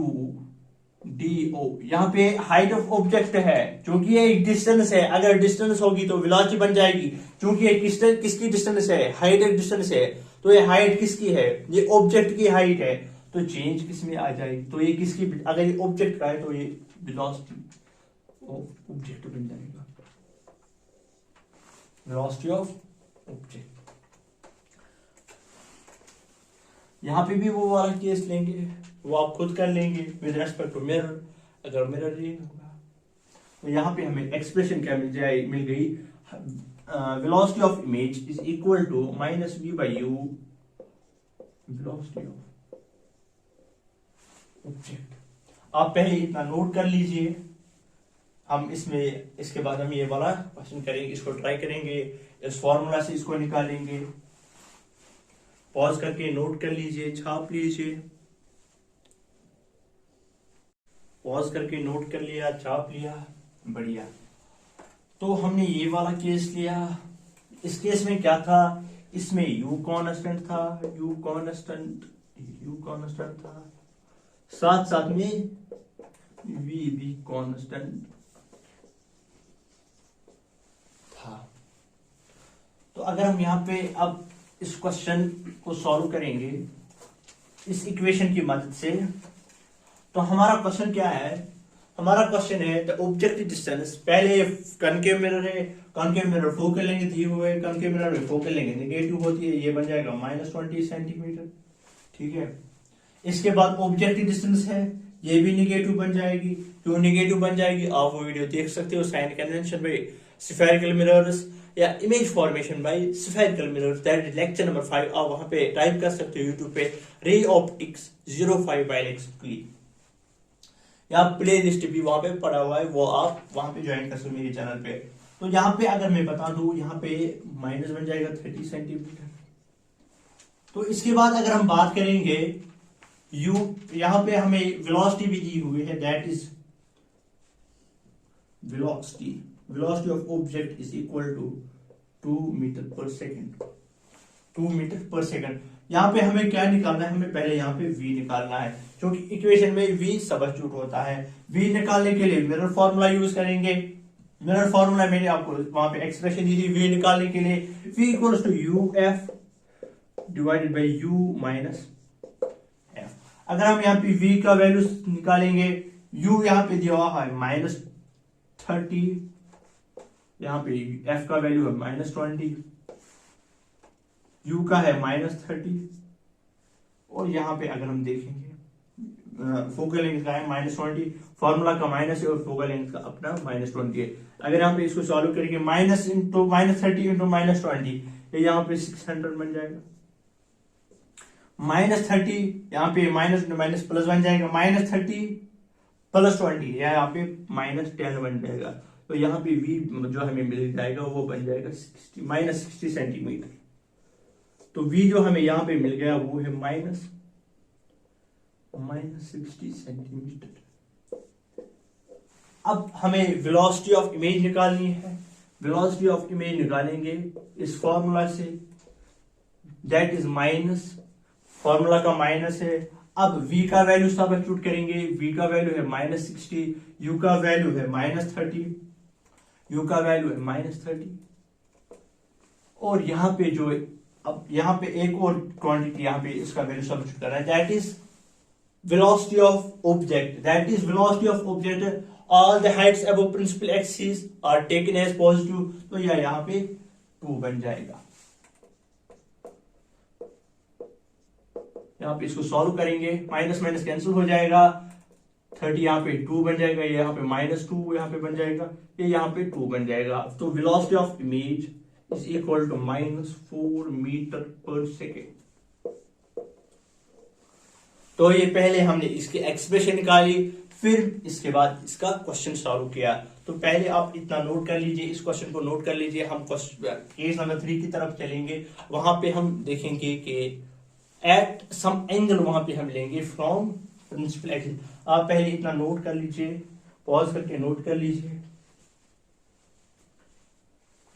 डी ओ। यहाँ पे हाइट ऑफ ऑब्जेक्ट है, क्योंकि ये एक डिस्टेंस है, अगर डिस्टेंस होगी तो वेलोसिटी बन जाएगी, क्योंकि ये किसकी डिस्टेंस है, हाइट एक डिस्टेंस है, तो ये हाइट किसकी है, ये ऑब्जेक्ट की हाइट है, तो चेंज किस में आ जाएगी, तो ये किसकी, अगर ये ऑब्जेक्ट का है तो ये वेलोसिटी ऑफ ऑब्जेक्ट बन जाएगा, वेलोसिटी ऑफ ऑब्जेक्ट। यहां पे भी वो वाला केस लेंगे, वो आप खुद कर लेंगे विद रेस्पेक्ट टू मिरर, अगर मिरर ये होगा तो यहां पे हमें एक्सप्रेशन क्या मिल गई, velocity of image is equal to minus V by U velocity of object. आप पहले इतना नोट कर लीजिए, हम इसमें इसके बाद हम ये वाला क्वेश्चन करेंगे, इसको ट्राई करेंगे, इस फॉर्मूला से इसको निकालेंगे। पॉज करके नोट कर लीजिए, छाप लीजिए, पॉज करके नोट कर लिया, छाप लिया, बढ़िया। तो हमने ये वाला केस लिया, इस केस में क्या था, इसमें u कांस्टेंट था, u कांस्टेंट था, साथ साथ में v भी कांस्टेंट था। तो अगर हम यहाँ पे अब इस क्वेश्चन को सॉल्व करेंगे इस इक्वेशन की मदद से, तो हमारा क्वेश्चन क्या है, हमारा क्वेश्चन है द ऑब्जेक्ट डिस्टेंस, पहले कनकेव मिरर है, कनकेव मिरर फोकल लेंथ दी हुई है, कनकेव मिरर में फोकल लेंथ नेगेटिव होती है, ये बन जाएगा -20 सेंटीमीटर, ठीक है। इसके बाद ऑब्जेक्ट डिस्टेंस है, ये भी नेगेटिव बन जाएगी, क्यों नेगेटिव बन जाएगी आप वो वीडियो देख सकते हो, sign convention by spherical mirrors या image formation by spherical mirrors, that is lecture number 5, आप वहां पे टाइप कर सकते हो यूट्यूब पे रे ऑप्टिक्स 05 बाय एक्सप्ली, या प्ले लिस्ट भी वहां पे पड़ा हुआ है, वो आप वहां पे ज्वाइन कर सकते हो मेरे चैनल पे। तो यहाँ पे अगर मैं बता दूं, यहाँ पे माइनस बन जाएगा 30 सेंटीमीटर। तो इसके बाद अगर हम बात करेंगे u, यहाँ पे हमें वेलोसिटी भी दी हुई है, that is velocity of object is equal to 2 metre per second, 2 metre per second. यहाँ पे हमें क्या निकालना है, हमें पहले यहाँ पे v निकालना है, क्योंकि इक्वेशन में v सब्स्टिट्यूट होता है। v निकालने के लिए मिरर फॉर्मूला यूज करेंगे। मिरर फॉर्मूला मैंने आपको वहां पे एक्सप्रेशन दी थी v निकालने के लिए, v equals to uf divided by u minus f। अगर हम यहाँ पे v का वैल्यू निकालेंगे, u यहाँ पे दिया हुआ है -30, यहाँ पे f का वैल्यू है -20, u का है -30, और यहाँ पे अगर हम देखेंगे फोकल लेंथ का है -20, फॉर्मूला का माइनस है और फोकल लेंथ का अपना -20 है। अगर यहाँ पे इसको सॉल्व करेंगे -30 इंटू -20, ये यहाँ पे 600 बन जाएगा। -30 यहाँ पे माइनस माइनस प्लस बन जाएगा, -30 + 20 यहाँ पे -10 बन जाएगा। तो यहाँ पे v जो हमें मिल जाएगा वो बन जाएगा -60 सेंटीमीटर। तो v जो हमें यहाँ पे मिल गया वो है -60 सेंटीमीटर। अब हमें वेलोसिटी ऑफ इमेज निकालनी है। वेलोसिटी ऑफ इमेज निकालेंगे इस फॉर्मूला से, दैट इज माइनस, फॉर्मूला का माइनस है। अब v का वैल्यू सब्स्टिट्यूट करेंगे, v का वैल्यू है -60, u का वैल्यू है -30, u का वैल्यू है -30, और यहाँ पे जो अब यहाँ पे एक और क्वांटिटी यहाँ पे इसका वैल्यू सब्स्टिट्यूट करना है, that is velocity of object, that is velocity of object, all the heights above principal axis are taken as positive, तो यह यहाँ पे 2 बन जाएगा। यहाँ पे इसको सॉल्व करेंगे, माइनस माइनस कैंसिल हो जाएगा, 30 यहाँ पे 2 बन जाएगा, ये यहाँ पे -2 यहाँ पे बन जाएगा, ये यहाँ पे 2 बन जाएगा। तो velocity of image is equal to -4 metre per second. तो ये पहले हमने इसकी एक्सप्रेशन निकाली, फिर इसके बाद इसका क्वेश्चन सॉल्व किया। तो पहले आप इतना नोट कर लीजिए, इस क्वेश्चन को नोट कर लीजिए। हम केस नंबर 3 की तरफ चलेंगे, वहां पे हम देखेंगे कि एट सम एंगल वहां पे हम लेंगे फ्रॉम प्रिंसिपल एक्सिस। आप पहले इतना नोट कर लीजिए, पॉज करके नोट कर लीजिए,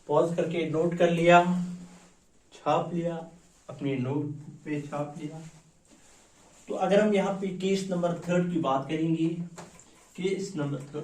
पॉज करके नोट कर लिया, छाप लिया, अपनी नोट पे छाप लिया। तो अगर हम यहाँ पे केस नंबर 3 की बात करेंगे, केस नंबर 3,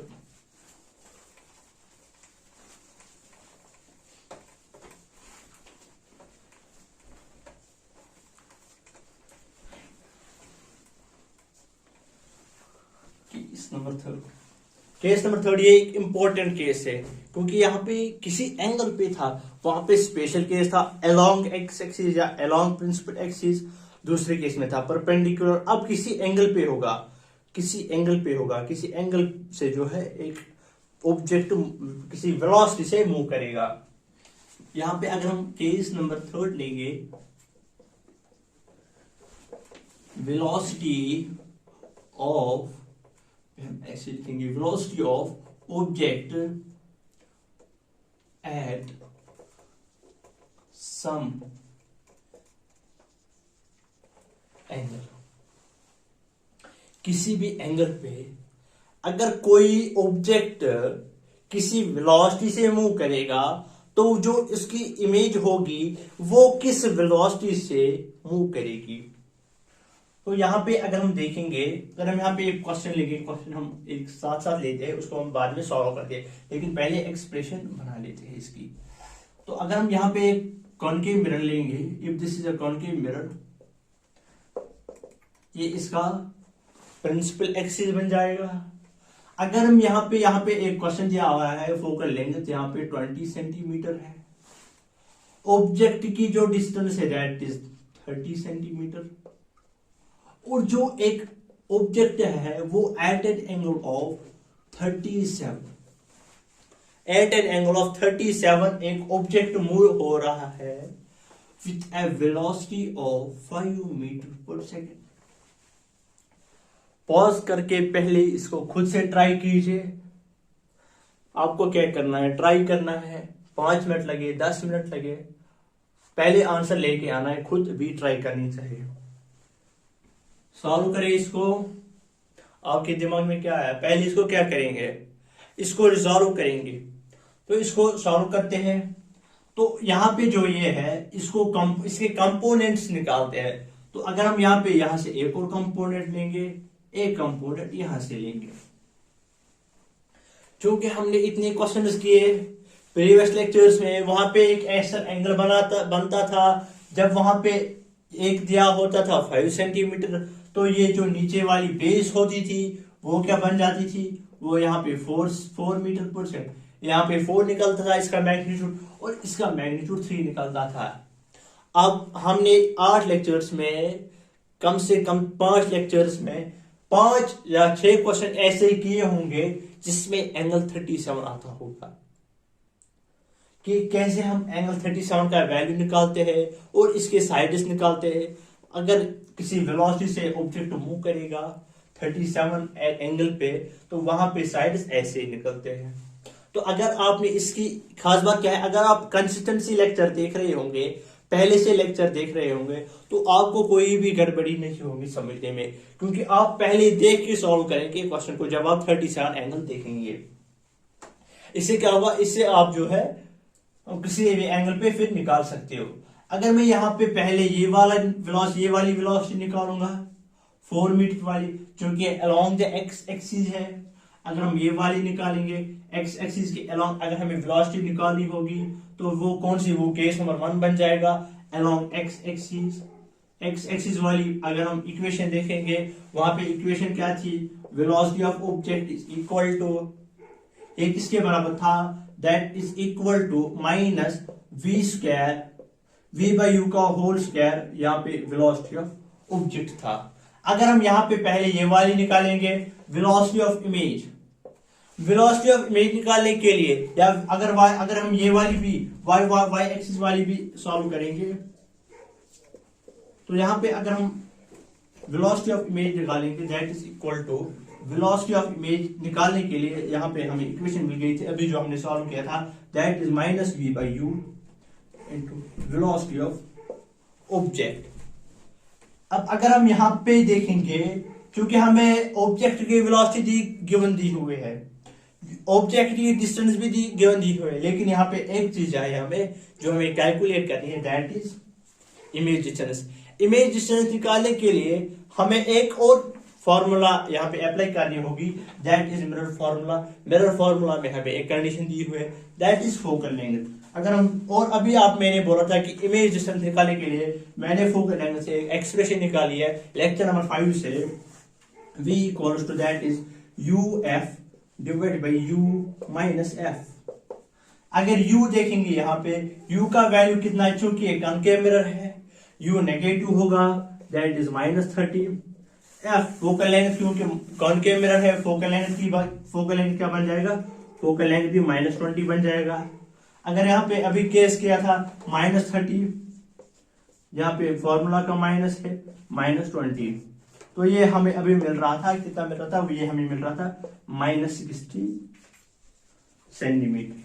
केस नंबर 3 ये एक इंपॉर्टेंट केस है, क्योंकि यहाँ पे किसी एंगल पे था, वहां पे स्पेशल केस था अलोंग एक्स एक्सिस या अलोंग प्रिंसिपल एक्सिस, दूसरे केस में था परपेंडिकुलर। अब किसी एंगल पे होगा, किसी एंगल पे होगा, किसी एंगल से जो है एक ऑब्जेक्ट किसी वेलोसिटी से मूव करेगा। यहां पे अगर हम केस नंबर 3 लेंगे, वेलोसिटी ऑफ, हम ऐसे लिखेंगे, velocity of object at some angle. किसी भी एंगल पे अगर कोई ऑब्जेक्ट किसी वेलोसिटी से मूव करेगा, तो जो इसकी इमेज होगी वो किस वेलोसिटी से मूव करेगी। तो यहां पे अगर हम देखेंगे, अगर हम यहाँ पे एक क्वेश्चन लेंगे, क्वेश्चन हम एक साथ साथ लेते हैं, उसको हम बाद में सॉल्व करते हैं, लेकिन पहले एक्सप्रेशन बना लेते हैं इसकी। तो अगर हम यहाँ पे एक कॉनकेव मिरर लेंगे, if this is a concave mirror, ये इसका प्रिंसिपल एक्सिस बन जाएगा। अगर हम यहाँ पे एक क्वेश्चन दिया हुआ है, फोकल लेंथ यहाँ पे 20 सेंटीमीटर है, ऑब्जेक्ट की जो डिस्टेंस है दैट इज 30 सेंटीमीटर, और जो एक ऑब्जेक्ट है वो at an angle of 37, at an angle of 37 एक ऑब्जेक्ट मूव हो रहा है with a velocity of 5 metre per second. Pause करके पहले इसको खुद से ट्राई कीजिए। आपको क्या करना है, ट्राई करना है, 5 मिनट लगे, 10 मिनट लगे, पहले आंसर लेके आना है, खुद भी ट्राई करनी चाहिए। सॉल्व करें इसको। आपके दिमाग में क्या है, पहले इसको क्या करेंगे, इसको रिजॉल्व करेंगे। तो इसको सॉल्व करते हैं। तो यहाँ पे जो ये है इसके कंपोनेंट्स निकालते हैं। तो अगर हम यहाँ से एक और कंपोनेंट लेंगे, एक कंपोनेंट यहां से लेंगे। चूंकि हमने इतने क्वेश्चंस किए प्रीवियस लेक्चर्स में, वहां पे एक ऐसा एंगल बनता था जब वहां पे एक दिया होता था 5 सेंटीमीटर, तो ये जो नीचे वाली बेस होती थी वो क्या बन जाती थी, वो यहाँ पे 4 मीटर पर सेकंड, यहाँ पे 4 निकलता था इसका मैग्नीट्यूड, और इसका मैग्नीट्यूड 3 निकलता था। अब हमने 8 लेक्चर्स में कम से कम 5 लेक्चर्स में 5 या 6 क्वेश्चन ऐसे किए होंगे जिसमें एंगल 37 आता होगा, कि कैसे हम एंगल 37 का वैल्यू निकालते हैं और इसके साइड्स निकालते हैं। अगर किसी वेलोसिटी से ऑब्जेक्ट मूव करेगा 37 एंगल पे, तो वहां पे साइड्स ऐसे ही निकलते हैं। तो अगर आपने इसकी खास बात क्या है, अगर आप कंसिस्टेंसी लेक्चर देख रहे होंगे, पहले से लेक्चर देख रहे होंगे, तो आपको कोई भी गड़बड़ी नहीं होगी समझने में, क्योंकि आप पहले देख के सॉल्व करेंगे क्वेश्चन को जब आप 37 एंगल देखेंगे। इससे क्या होगा, इससे आप जो है किसी भी एंगल पे फिर निकाल सकते हो। अगर मैं यहाँ पे पहले ये वाली वेलोसिटी निकालूंगा 4 मीटर वाली, जो कि अलोंग द एक्स एक्सिस है। अगर हम ये वाली निकालेंगे एक्स एक्सिस के अलोंग, अगर हमें वेलोसिटी निकालनी होगी तो वो कौन सी, वो केस नंबर 1 बन जाएगा अलोंग एक्स एक्सिस वाली। अगर हम इक्वेशन देखेंगे, वहां पे इक्वेशन क्या थी, velocity of object is equal to, ये किसके बराबर था, that is equal to minus V square, V by U का होल स्क्वायर, यहाँ पे वेलोसिटी ऑफ ऑब्जेक्ट था। अगर हम यहाँ पे पहले ये वाली निकालेंगे velocity of image, velocity of image निकालने के लिए, या अगर हम ये वाली भी वाई एक्सिस वाली भी सॉल्व करेंगे, तो यहाँ पे अगर हम वेलोसिटी ऑफ इमेज निकालेंगे that is equal to, velocity of image निकालने के लिए यहाँ पे हमें इक्वेशन मिल गई थी अभी जो हमने सॉल्व किया था, that is minus V by U into velocity of object. अब अगर हम यहाँ पे देखेंगे, क्योंकि हमें ऑब्जेक्ट की वेलोसिटी गिवन दी हुई है, ऑब्जेक्ट की डिस्टेंस भी गिवन दी हुई है, लेकिन यहाँ पे एक चीज है हमें जो हमें कैलकुलेट करनी है, that is image distance. Image distance निकालने के लिए हमें एक और फॉर्मूला यहाँ पे अप्लाई करनी होगी, that is mirror formula. Mirror formula में हमें एक कंडीशन दी हुई है, दैट इज फोकल लेंथ। अगर हम, और अभी मैंने बोला था कि इमेज डिस्टेंस निकालने के लिए मैंने फोकल लेंथ से एक एक्सप्रेशन निकाली है लेक्चर नंबर 5 से, v equals to that is U F divide by U minus F. अगर u देखेंगे यहाँ पे u का वैल्यू कितना है, चूंकि एक कॉनकेव मिरर है u नेगेटिव होगा, that is -30। F focal length, क्योंकि कॉनकेव मिरर है, फोकल लेंथ क्या बन जाएगा, फोकल लेंथ भी -20 बन जाएगा। अगर यहाँ पे अभी केस किया था -30, यहाँ पे फॉर्मूला का माइनस है -20, तो ये हमें अभी मिल रहा था, कितना मिल रहा था, ये हमें मिल रहा था -60 सेंटीमीटर।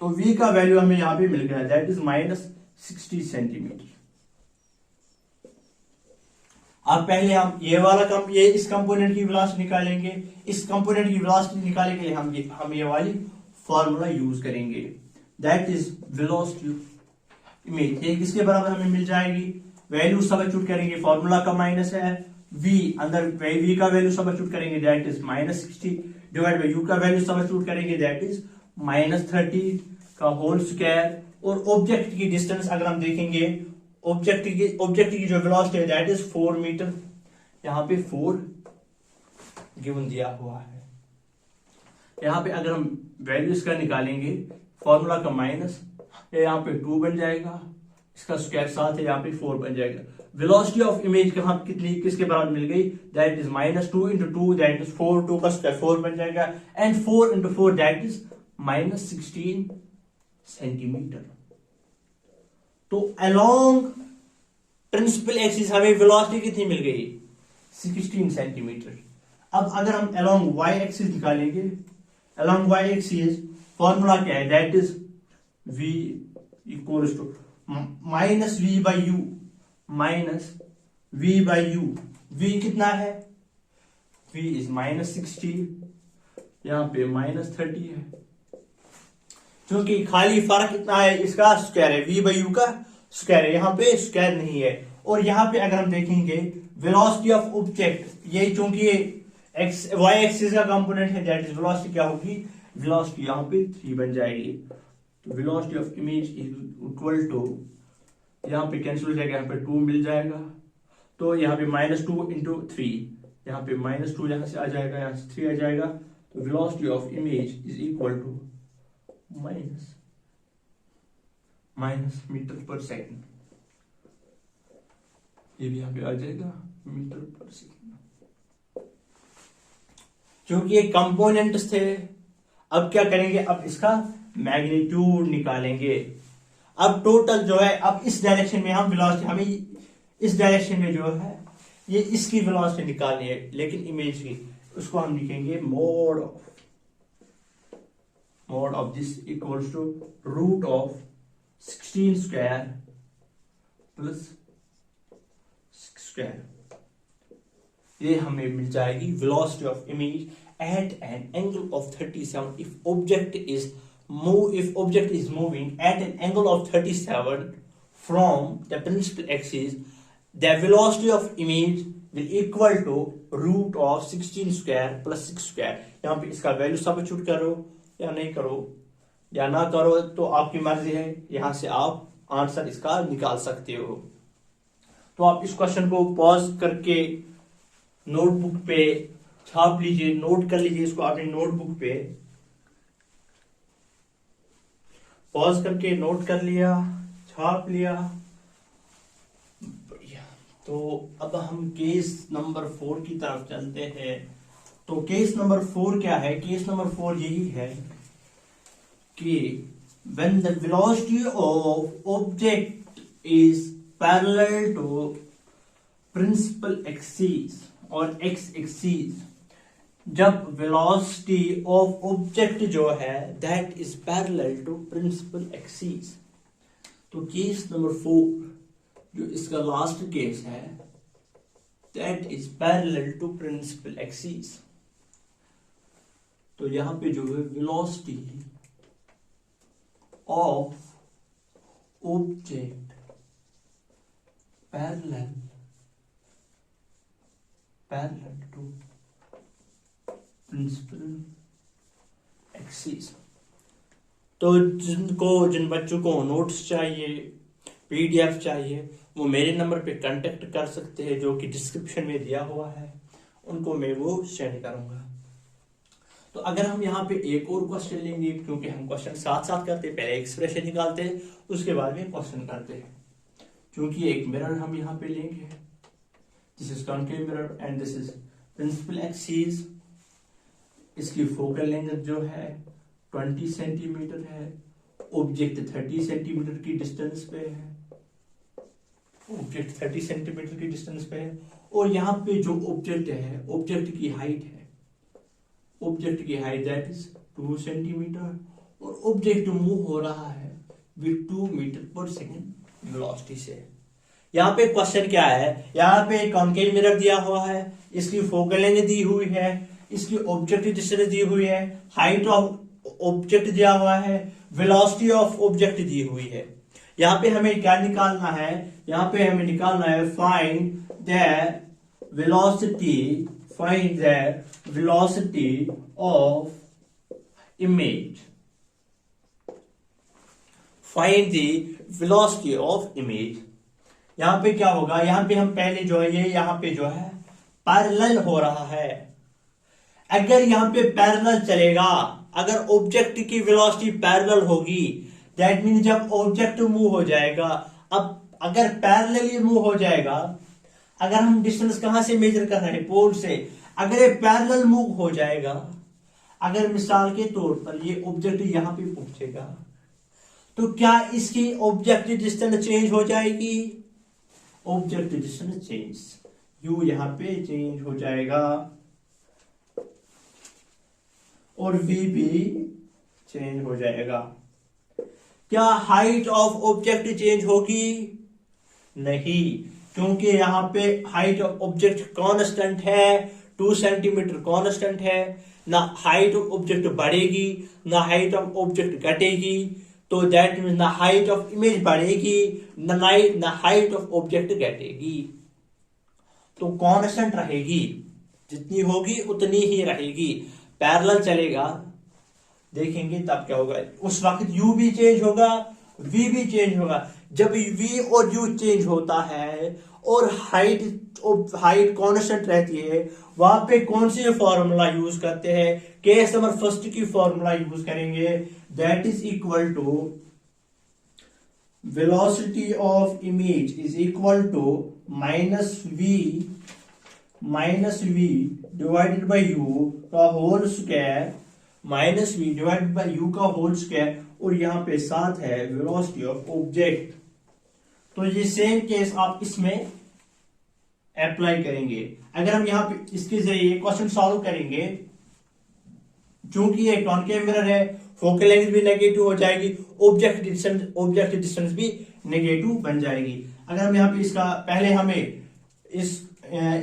तो v का वैल्यू हमें यहाँ पे मिल गया, दैट इज -60 सेंटीमीटर। अब पहले हम ये इस कंपोनेंट की वेलोसिटी निकालेंगे। इस कंपोनेंट की वेलोसिटी निकालने के लिए हम ये वाली फॉर्मूला यूज करेंगे, दैट इज वेलोसिटी इमेज। ये किसके बराबर हमें मिल जाएगी, वैल्यू सब्स्टिट्यूट करेंगे, फॉर्मूला का माइनस है, v अंदर v का वैल्यू सब्स्टिट्यूट करेंगे, that is -60 divide by u का वैल्यू सब्स्टिट्यूट करेंगे, दैट इज -30 का होल स्क्वायर। और ऑब्जेक्ट की डिस्टेंस अगर हम देखेंगे, ऑब्जेक्ट की जो वेलोसिटी है दैट इज 4 मीटर, यहाँ पे 4 गिवन दिया हुआ है। यहाँ पे अगर हम वैल्यूज का निकालेंगे, फॉर्मूला का माइनस, यहाँ पे 2 बन जाएगा, इसका स्क्वायर 7 है, यहाँ पे 4 बन जाएगा। वेलोसिटी ऑफ इमेज कहाँ किसके बराबर मिल गई, दैट इज -2 × 2 दैट इज 4, 2 का स्क्वायर 4 बन जाएगा, एंड 4 × 4 दैट इज -16 सेंटीमीटर। तो अलोंग प्रिंसिपल एक्सिस हमें वेलोसिटी कितनी मिल गई, 16 सेंटीमीटर। अब अगर हम अलोंग वाई एक्सिस निकालेंगे, अलोंग वाई एक्सिस फॉर्मूला क्या है, that is v equals to -v by U minus v by U. v कितना है, v इज -60, यहाँ पे -30 है। क्योंकि खाली फर्क इतना है, इसका स्क्वायर है, v बाई यू का स्क्वायर है, यहाँ पे स्क्वायर नहीं है। और यहाँ पे अगर हम देखेंगे वेलोसिटी ऑफ ऑब्जेक्ट, ये चूंकि ये एक्स वाई एक्सिस का कंपोनेंट है, दैट इज वेलोसिटी क्या होगी, वेलोसिटी यहाँ पे 3 बन जाएगी। तो velocity of image is equal to, यहाँ पे कैंसिल हो जाएगा, यहाँ पे 2 मिल जाएगा, तो यहाँ पे -2 इंटू 3, यहाँ पे -2 यहाँ से आ जाएगा, यहाँ से 3 आ जाएगा। तो velocity of image is equal to minus metre per second, ये भी यहाँ पे आ जाएगा मीटर पर सेकंड। क्योंकि ये कंपोनेंट्स थे, अब क्या करेंगे, अब इसका मैग्नीट्यूड निकालेंगे। अब टोटल जो है, अब इस डायरेक्शन में हम वेलोसिटी, हमें इस डायरेक्शन में जो है ये इसकी वेलोसिटी निकालनी है, लेकिन इमेज की, उसको हम लिखेंगे mode of this equals to root of 16 square plus 6 square. ये हमें मिल जाएगी velocity of image at an angle of 37 if object is moving at an angle of 37 from the principal axis, the velocity of image will equal to root of 16 square plus 6 square। यहाँ पे इसका वैल्यू सब्स्टिट्यूट करो या नहीं करो या ना करो तो आपकी मर्जी है, यहां से आप आंसर इसका निकाल सकते हो। तो आप इस क्वेश्चन को पॉज करके नोटबुक पे छाप लीजिए, नोट कर लीजिए इसको अपनी नोटबुक पे, पॉज करके नोट कर लिया, छाप लिया, बढ़िया। तो अब हम केस नंबर 4 की तरफ चलते हैं। तो केस नंबर 4 क्या है, केस नंबर 4 यही है कि when the velocity of object is parallel to principal axis और x axis, जब वेलोसिटी ऑफ ऑब्जेक्ट जो है that is parallel to principal axis. तो केस नंबर 4 जो इसका लास्ट केस है that is parallel to principal axis. तो यहां पे जो है velocity of object parallel to principal axis. तो जिन बच्चों को नोट्स चाहिए, पीडीएफ चाहिए, वो मेरे नंबर पे कांटेक्ट कर सकते हैं जो कि डिस्क्रिप्शन में दिया हुआ है, उनको मैं वो सेंड करूंगा। तो अगर हम यहाँ पे एक और क्वेश्चन लेंगे, क्योंकि हम क्वेश्चन साथ साथ करते हैं, पहले एक्सप्रेशन निकालते हैं उसके बाद में क्वेश्चन करते हैं। क्योंकि एक मिरर हम यहाँ पे लेंगे, this is concave mirror and this is principal axis. इसकी फोकल लेंथ जो है 20 सेंटीमीटर है, ऑब्जेक्ट 30 सेंटीमीटर की डिस्टेंस पे है, ऑब्जेक्ट 30 सेंटीमीटर की डिस्टेंस पे है। और यहाँ पे जो ऑब्जेक्ट है, ऑब्जेक्ट की हाइट है, ऑब्जेक्ट की हाइट दैट इज 2 सेंटीमीटर, और ऑब्जेक्ट मूव हो रहा है with 2 metre per second velocity से। यहाँ पे क्वेश्चन क्या है, यहाँ पे कॉन्केव मिरर दिया हुआ है, इसकी फोकल लेंथ दी हुई है, इसकी ऑब्जेक्ट डिस्टेंस दी हुई है, हाइट ऑफ ऑब्जेक्ट दिया हुआ है, वेलोसिटी ऑफ ऑब्जेक्ट दी हुई है। यहाँ पे हमें क्या निकालना है, यहाँ पे हमें निकालना है find the velocity of image, find the velocity of image. यहाँ पे क्या होगा, यहाँ पे हम पहले जो है ये यहाँ पे जो है पैरेलल हो रहा है। अगर यहाँ पे पैरेलल चलेगा, अगर ऑब्जेक्ट की वेलोसिटी पैरेलल होगी दैट मीन जब ऑब्जेक्ट मूव हो जाएगा, अब अगर पैरेलली मूव हो जाएगा, अगर हम डिस्टेंस कहां से मेजर कर रहे हैं, पोल से, अगर ये पैरेलल मूव हो जाएगा, अगर मिसाल के तौर पर ये ऑब्जेक्ट यहां पे पहुंचेगा तो क्या इसकी ऑब्जेक्ट डिस्टेंस चेंज हो जाएगी, ऑब्जेक्ट डिस्टेंस चेंज, यू यहां पे चेंज हो जाएगा और v भी चेंज हो जाएगा। क्या हाइट ऑफ ऑब्जेक्ट चेंज होगी, नहीं, क्योंकि यहां पे हाइट ऑफ ऑब्जेक्ट कांस्टेंट है, 2 सेंटीमीटर कांस्टेंट है, ना हाइट ऑफ ऑब्जेक्ट बढ़ेगी ना हाइट ऑफ ऑब्जेक्ट घटेगी, तो दैट मीन्स ना हाइट ऑफ इमेज बढ़ेगी ना हाइट ऑफ ऑब्जेक्ट घटेगी, तो कांस्टेंट रहेगी, जितनी होगी उतनी ही रहेगी। पैरेलल चलेगा, देखेंगे तब क्या होगा, उस वक्त u भी चेंज होगा v भी चेंज होगा। जब v और u चेंज होता है और हाइट कांस्टेंट रहती है, वहां पे कौन सी फॉर्मूला यूज करते हैं, केस नंबर फर्स्ट की फॉर्मूला यूज करेंगे, that is equal to velocity of image is equal to minus v divided by u का whole square, minus v divided by u का होल स्क्वायर, और यहां पे साथ है वेलोसिटी ऑफ ऑब्जेक्ट। तो ये सेम केस आप इसमें अप्लाई करेंगे। अगर हम यहां पे इसके जरिए क्वेश्चन सॉल्व करेंगे, चूंकि ये कॉनकेव मिरर है, फोकल लेंथ भी नेगेटिव हो जाएगी, ऑब्जेक्ट डिस्टेंस भी नेगेटिव बन जाएगी। अगर हम यहाँ पे इसका पहले हमें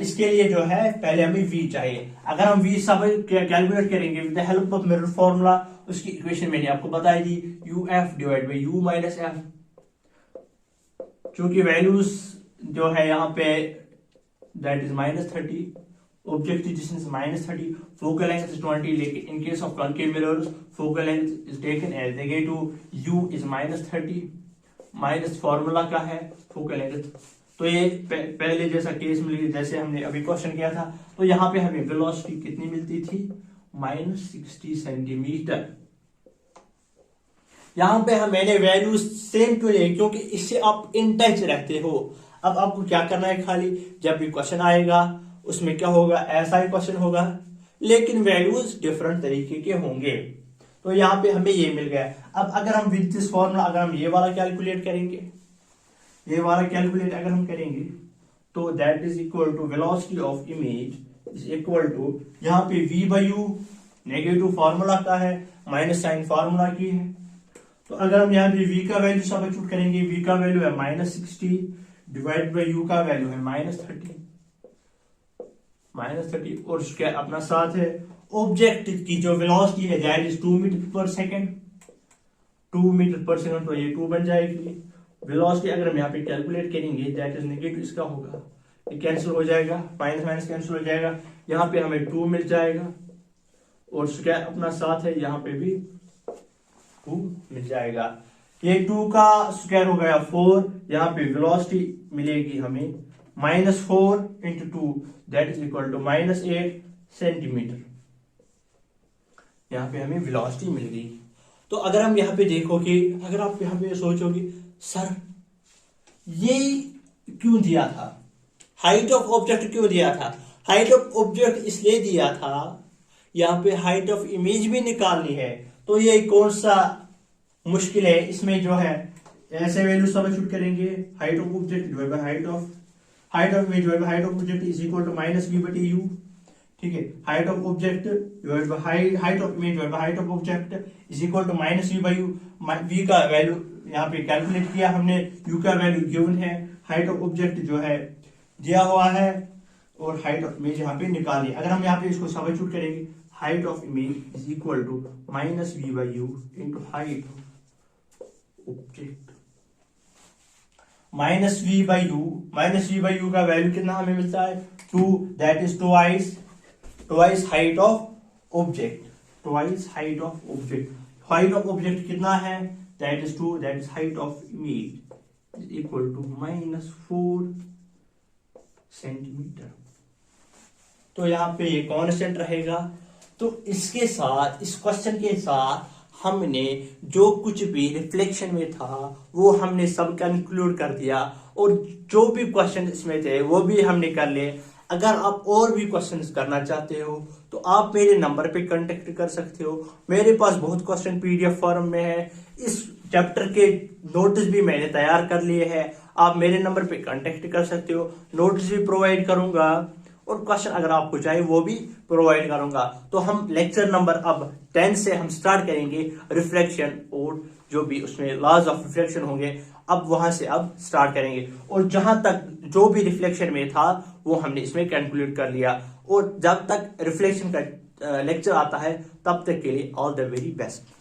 इसके लिए जो है पहले हमें v चाहिए। अगर हम v सब कैलकुलेट करेंगे with the help of mirror formula, उसकी इक्वेशन मैंने आपको बताई थी, uf divide by u minus f। चूंकि वैल्यूज जो है यहाँ पे that is -30, object distance -30, focal length is 20, लेकिन in case of concave mirrors focal length is taken as negative, u is -30, minus formula का है फोकल लेंथ। तो ये पहले जैसा केस मिली जैसे हमने अभी क्वेश्चन किया था, तो यहाँ पे हमें वेलोसिटी कितनी मिलती थी, -60 सेंटीमीटर। यहां पे मैंने वैल्यू सेम क्यों लिए, क्योंकि इससे आप इन टच रहते हो। अब आपको क्या करना है, खाली जब भी क्वेश्चन आएगा उसमें क्या होगा, ऐसा ही क्वेश्चन होगा लेकिन वैल्यूज डिफरेंट तरीके के होंगे। तो यहाँ पे हमें ये मिल गया। अब अगर हम विद दिस फॉर्मूला अगर हम ये वाला कैलकुलेट करेंगे, ये वाला कैलकुलेट अगर हम करेंगे, तो that is equal to velocity of image is equal to, यहाँ पे v by U negative formula का है, माइनस साइन फॉर्मूला की है। तो अगर हम यहाँ पे v का वैल्यू सब्स्टिट्यूट करेंगे, v का वैल्यू है -60 डिवाइड बाई u का वैल्यू है -30 और उसके अपना साथ है ऑब्जेक्ट की जो वेलोसिटी है that is 2 metre per second, 2 metre per second, तो ये 2 बन जाएगी। वेलोसिटी अगर हम यहाँ पे कैलकुलेट करेंगे दैट इज नेगेटिव, इसका होगा ये कैंसिल हो जाएगा, माइनस माइनस कैंसिल हो जाएगा, यहाँ पे हमें 2 मिल जाएगा और स्क्वायर अपना साथ है, यहाँ पे भी 2 मिल जाएगा। ये 2 का स्क्वायर हो गया 4, यहाँ पे वेलोसिटी मिलेगी हमें -4 into 2 that is equal to -8 centimetre. यहाँ पे हमें वेलोसिटी मिल गई। तो अगर हम यहाँ पे देखोगे, अगर आप यहाँ पे सोचोगे सर ये क्यों दिया था, हाइट ऑफ ऑब्जेक्ट क्यों दिया था, हाइट ऑफ ऑब्जेक्ट इसलिए दिया था यहाँ पे हाइट ऑफ इमेज भी निकालनी है, तो ये कौन सा मुश्किल है, इसमें जो है ऐसे वैल्यू सब्स्टिट्यूट करेंगे, height of object divide by height of image divide by height of object is equal to -v/u। ठीक है, height of object divide by height of image divide by height of object is equal to -v/u। v का वैल्यू यहाँ पे कैलकुलेट किया हमने, u का वैल्यू गिवन है, हाइट ऑफ ऑब्जेक्ट जो है दिया हुआ है और हाइट ऑफ इमेज यहाँ पे निकालिए। अगर हम यहाँ पे इसको सब्स्टिट्यूट करेंगे, height of image is equal to -v/u into height object, -v/u का वैल्यू कितना हमें मिलता है 2, that is twice height of object, height of object कितना है, that is 2, that is height of image is equal to -4 centimetre. तो यहाँ पे ये कांस्टेंट रहेगा। तो इसके साथ, इस क्वेश्चन के साथ हमने जो कुछ भी रिफ्लेक्शन में था वो हमने सब कंक्लूड कर दिया और जो भी क्वेश्चन इसमें थे वो भी हमने कर लिए। अगर आप और भी क्वेश्चंस करना चाहते हो तो आप मेरे नंबर पे कांटेक्ट कर सकते हो। मेरे पास बहुत क्वेश्चन पीडीएफ फॉर्म में है, इस चैप्टर के नोट्स भी मैंने तैयार कर लिए हैं, आप मेरे नंबर पे कांटेक्ट कर सकते हो, नोट्स भी प्रोवाइड करूंगा और क्वेश्चन अगर आपको चाहिए वो भी प्रोवाइड करूंगा। तो हम लेक्चर नंबर अब 10 से हम स्टार्ट करेंगे रिफ्लेक्शन और जो भी उसमें लॉज ऑफ रिफ्लेक्शन होंगे, अब वहां से अब स्टार्ट करेंगे और जहां तक जो भी रिफ्लेक्शन में था वो हमने इसमें कैलकुलेट कर लिया। और जब तक रिफ्लेक्शन का लेक्चर आता है, तब तक के लिए ऑल द वेरी बेस्ट।